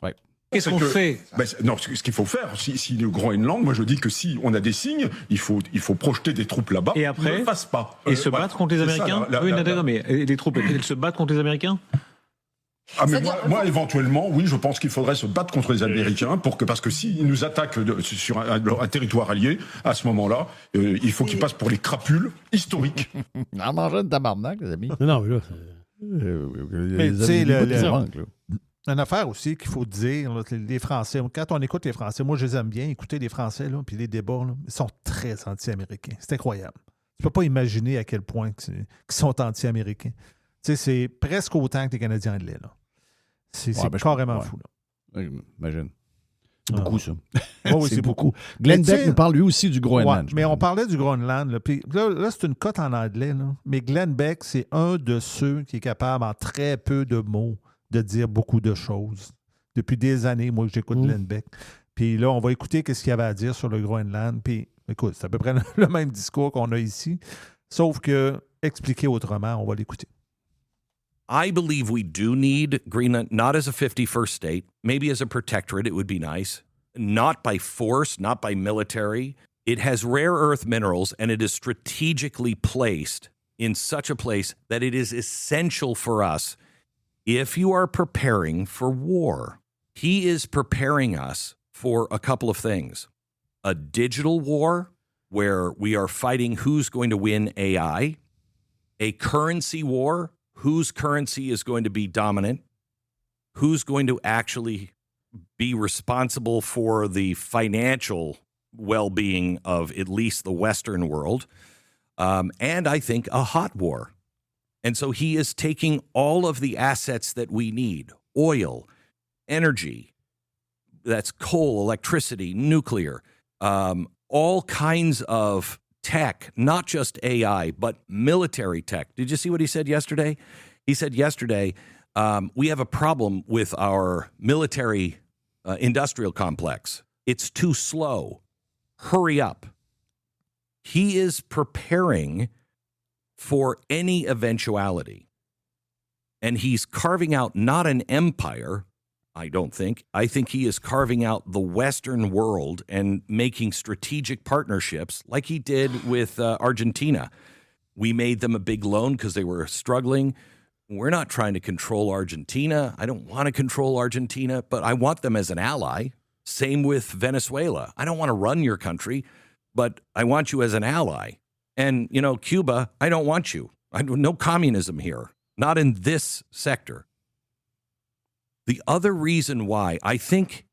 S3: Ouais.
S15: Qu'est-ce qu'on fait? Non, ce qu'il faut faire, si le Groenland, moi je dis que si on a des signes, il faut projeter des troupes là-bas.
S16: Et après,
S15: ne le fasse pas.
S16: Et se battre contre les Américains? Oui, non, mais les troupes, elles se battent contre les Américains?
S15: Ah, mais moi, éventuellement, oui, je pense qu'il faudrait se battre contre les Américains parce que s'ils nous attaquent sur un territoire allié, à ce moment-là, il faut qu'ils passent pour les crapules historiques.
S3: En mangeant de tabarnak, les amis.
S4: Non, mais là...
S5: Mais tu sais, une affaire aussi qu'il faut dire, là, les Français, quand on écoute les Français, moi je les aime bien, écouter les Français, là, puis les débats, là, ils sont très anti-américains. C'est incroyable. Tu peux pas imaginer à quel point qu'ils sont anti-américains. Tu sais, c'est presque autant que les Canadiens anglais, là. C'est carrément fou, là.
S3: Imagine. C'est beaucoup, ça.
S5: Oui, c'est beaucoup.
S3: Glenn Beck nous parle lui aussi du Groenland.
S5: Ouais, mais on parlait du Groenland. Là, puis là, c'est une cote en anglais. Là, mais Glenn Beck, c'est un de ceux qui est capable, en très peu de mots, de dire beaucoup de choses. Depuis des années, moi, que j'écoute Glenn Beck. Puis là, on va écouter ce qu'il y avait à dire sur le Groenland. Puis, écoute, c'est à peu près le même discours qu'on a ici. Sauf que, expliqué autrement, on va l'écouter.
S17: I believe we do need Greenland, not as a 51st state, maybe as a protectorate, it would be nice. Not by force, not by military. It has rare earth minerals, and it is strategically placed in such a place that it is essential for us if you are preparing for war. He is preparing us for a couple of things. A digital war, where we are fighting who's going to win AI. A currency war, whose currency is going to be dominant, who's going to actually be responsible for the financial well-being of at least the Western world, and I think a hot war. And so he is taking all of the assets that we need, oil, energy, that's coal, electricity, nuclear, all kinds of tech, not just AI, but military tech. Did you see what he said yesterday? He said yesterday, we have a problem with our military industrial complex. It's too slow. Hurry up. He is preparing for any eventuality. And he's carving out not an empire, I don't think. I think he is carving out the Western world and making strategic partnerships like he did with Argentina. We made them a big loan because they were struggling. We're not trying to control Argentina. I don't want to control Argentina, but I want them as an ally. Same with Venezuela. I don't want to run your country, but I want you as an ally. And, Cuba, I don't want you. No communism here. Not in this sector. The other reason why I think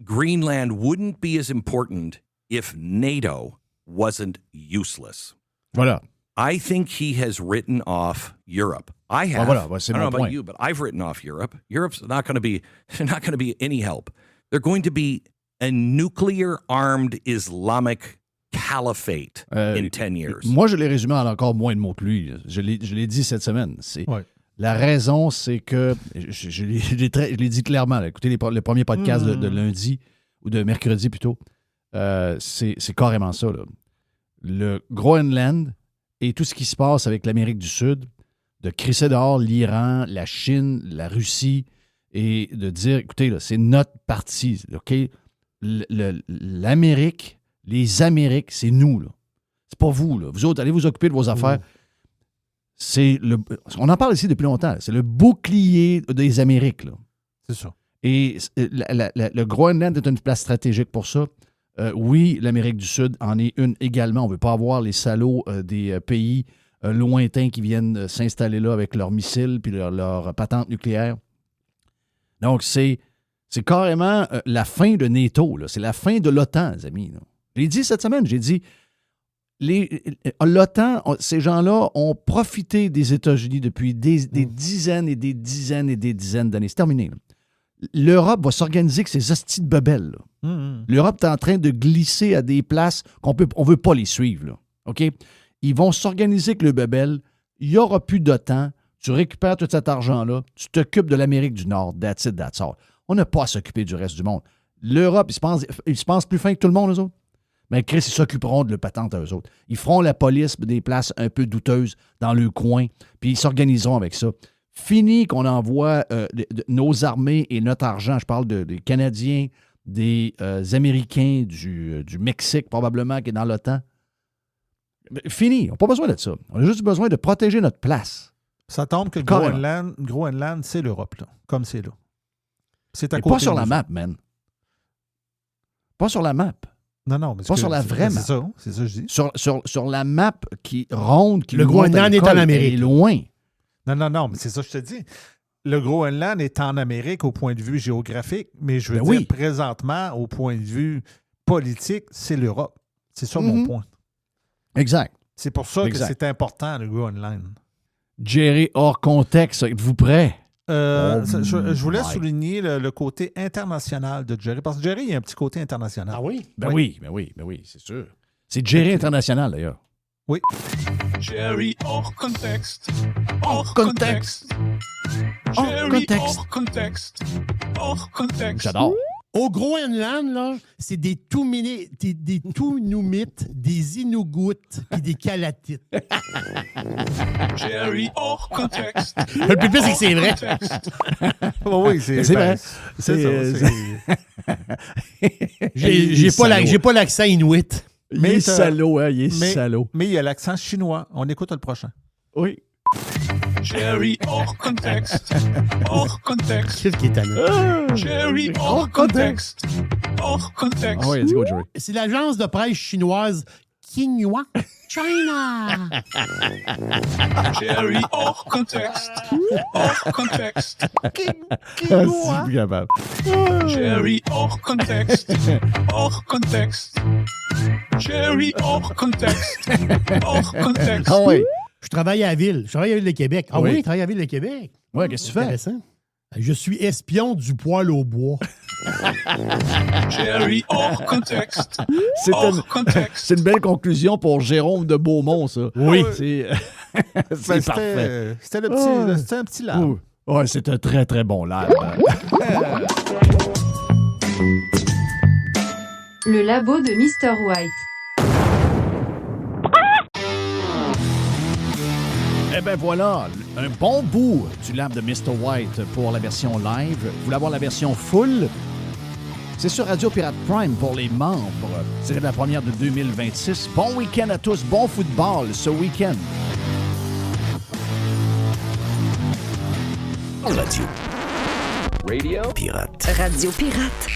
S17: Greenland wouldn't be as important if NATO wasn't useless.
S3: Voilà.
S17: I think he has written off Europe. I have.
S3: Voilà, I don't
S17: know about you, but I've written off Europe. Europe's not going to be any help. They're going to be a nuclear-armed Islamic caliphate in 10 years.
S3: Moi, je l'ai résumé en encore moins de mots que lui. Je l'ai dit cette semaine. La raison, c'est que, je l'ai dit clairement, là, écoutez le premier podcast de lundi, ou de mercredi plutôt, c'est carrément ça. Là. Le Groenland et tout ce qui se passe avec l'Amérique du Sud, de crisser dehors l'Iran, la Chine, la Russie, et de dire, écoutez, là, c'est notre partie. OK? L'Amérique, les Amériques, c'est nous. Là. C'est pas vous. Là. Vous autres, allez vous occuper de vos affaires. On en parle ici depuis longtemps. C'est le bouclier des Amériques. Là.
S5: C'est ça.
S3: Et le Groenland est une place stratégique pour ça. Oui, l'Amérique du Sud en est une également. On ne veut pas avoir les salauds des pays lointains qui viennent s'installer là avec leurs missiles puis leurs patentes nucléaires. Donc, c'est carrément la fin de NATO. Là. C'est la fin de l'OTAN, les amis. Là. Je l'ai dit cette semaine. J'ai dit, l'OTAN, ces gens-là ont profité des États-Unis depuis des dizaines et des dizaines et des dizaines d'années. C'est terminé. Là. L'Europe va s'organiser avec ces hosties de bebelles. L'Europe est en train de glisser à des places on ne veut pas les suivre. Là. OK? Ils vont s'organiser avec le bebel. Il n'y aura plus d'OTAN. Tu récupères tout cet argent-là. Tu t'occupes de l'Amérique du Nord. That's it, that's all. On n'a pas à s'occuper du reste du monde. L'Europe, ils se pensent plus fin que tout le monde, eux autres. Mais Chris, ils s'occuperont de le patente à eux autres. Ils feront la police des places un peu douteuses dans le coin, puis ils s'organiseront avec ça. Fini qu'on envoie nos armées et notre argent. Je parle des Canadiens, des Américains, du Mexique probablement qui est dans l'OTAN. Fini. On n'a pas besoin de ça. On a juste besoin de protéger notre place.
S5: Ça tombe que le Groenland, c'est l'Europe, là, comme c'est là. C'est à
S3: mais
S5: côté.
S3: Pas sur la map, man. Pas sur la map.
S5: Non, mais
S3: pas sur la vraie map.
S5: C'est ça que je dis.
S3: Sur la map qui ronde, qui
S4: le Groenland est en Amérique.
S3: Elle est loin.
S5: Non, mais c'est ça que je te dis. Le Groenland est en Amérique au point de vue géographique, mais je veux dire, présentement, au point de vue politique, c'est l'Europe. C'est ça mon point.
S3: Exact.
S5: C'est pour ça que c'est important, le Groenland.
S3: Jerry, hors contexte, êtes-vous prêt?
S5: Je voulais souligner le côté international de Jerry, parce que Jerry, il y a un petit côté international.
S4: Ah oui?
S3: Ben oui, c'est sûr. C'est Jerry international, d'ailleurs.
S5: Oui.
S18: Jerry hors contexte.
S3: Hors contexte.
S18: Jerry hors contexte. Hors contexte.
S3: J'adore.
S4: Au Groenland, là, c'est des Tunumites, des Inuits et des Kalatites.
S18: Jerry hors contexte.
S4: Le plus pire, c'est que c'est vrai.
S5: Oui, c'est
S3: vrai.
S4: J'ai pas l'accent Inuit.
S3: Il est salaud, hein? Il est salaud.
S5: Mais il y a l'accent chinois. On écoute le prochain.
S3: Oui.
S18: Jerry hors contexte. Hors contexte.
S4: Qu'est-ce qui est tannant?
S18: Jerry hors contexte. Hors contexte.
S3: Ah oui, let's go, Jerry.
S4: C'est l'agence de presse chinoise Xinhua China.
S18: Jerry hors contexte. Hors contexte.
S3: C'est plus capable.
S18: Jerry hors contexte. Hors contexte. Jerry hors contexte. Hors contexte.
S3: Ah oui.
S4: Je travaille à la ville. Je travaille à la ville de Québec. Ah oui, je travaille à la ville de Québec.
S3: Oui, qu'est-ce que tu fais?
S4: Intéressant. Je suis espion du poêle au bois.
S18: Jerry hors contexte.
S3: C'est une belle conclusion pour Jérôme de Beaumont, ça.
S4: Oui.
S3: C'est parfait.
S5: C'était un petit lab.
S3: Oui, c'est un très, très bon lab.
S9: Le labo de Mr. White.
S3: Eh bien voilà, un bon bout du lab de Mr. White pour la version live. Vous voulez avoir la version full? C'est sur Radio Pirate Prime pour les membres. C'est la première de 2026. Bon week-end à tous, bon football ce week-end.
S1: Radio Pirate.
S6: Radio Pirate.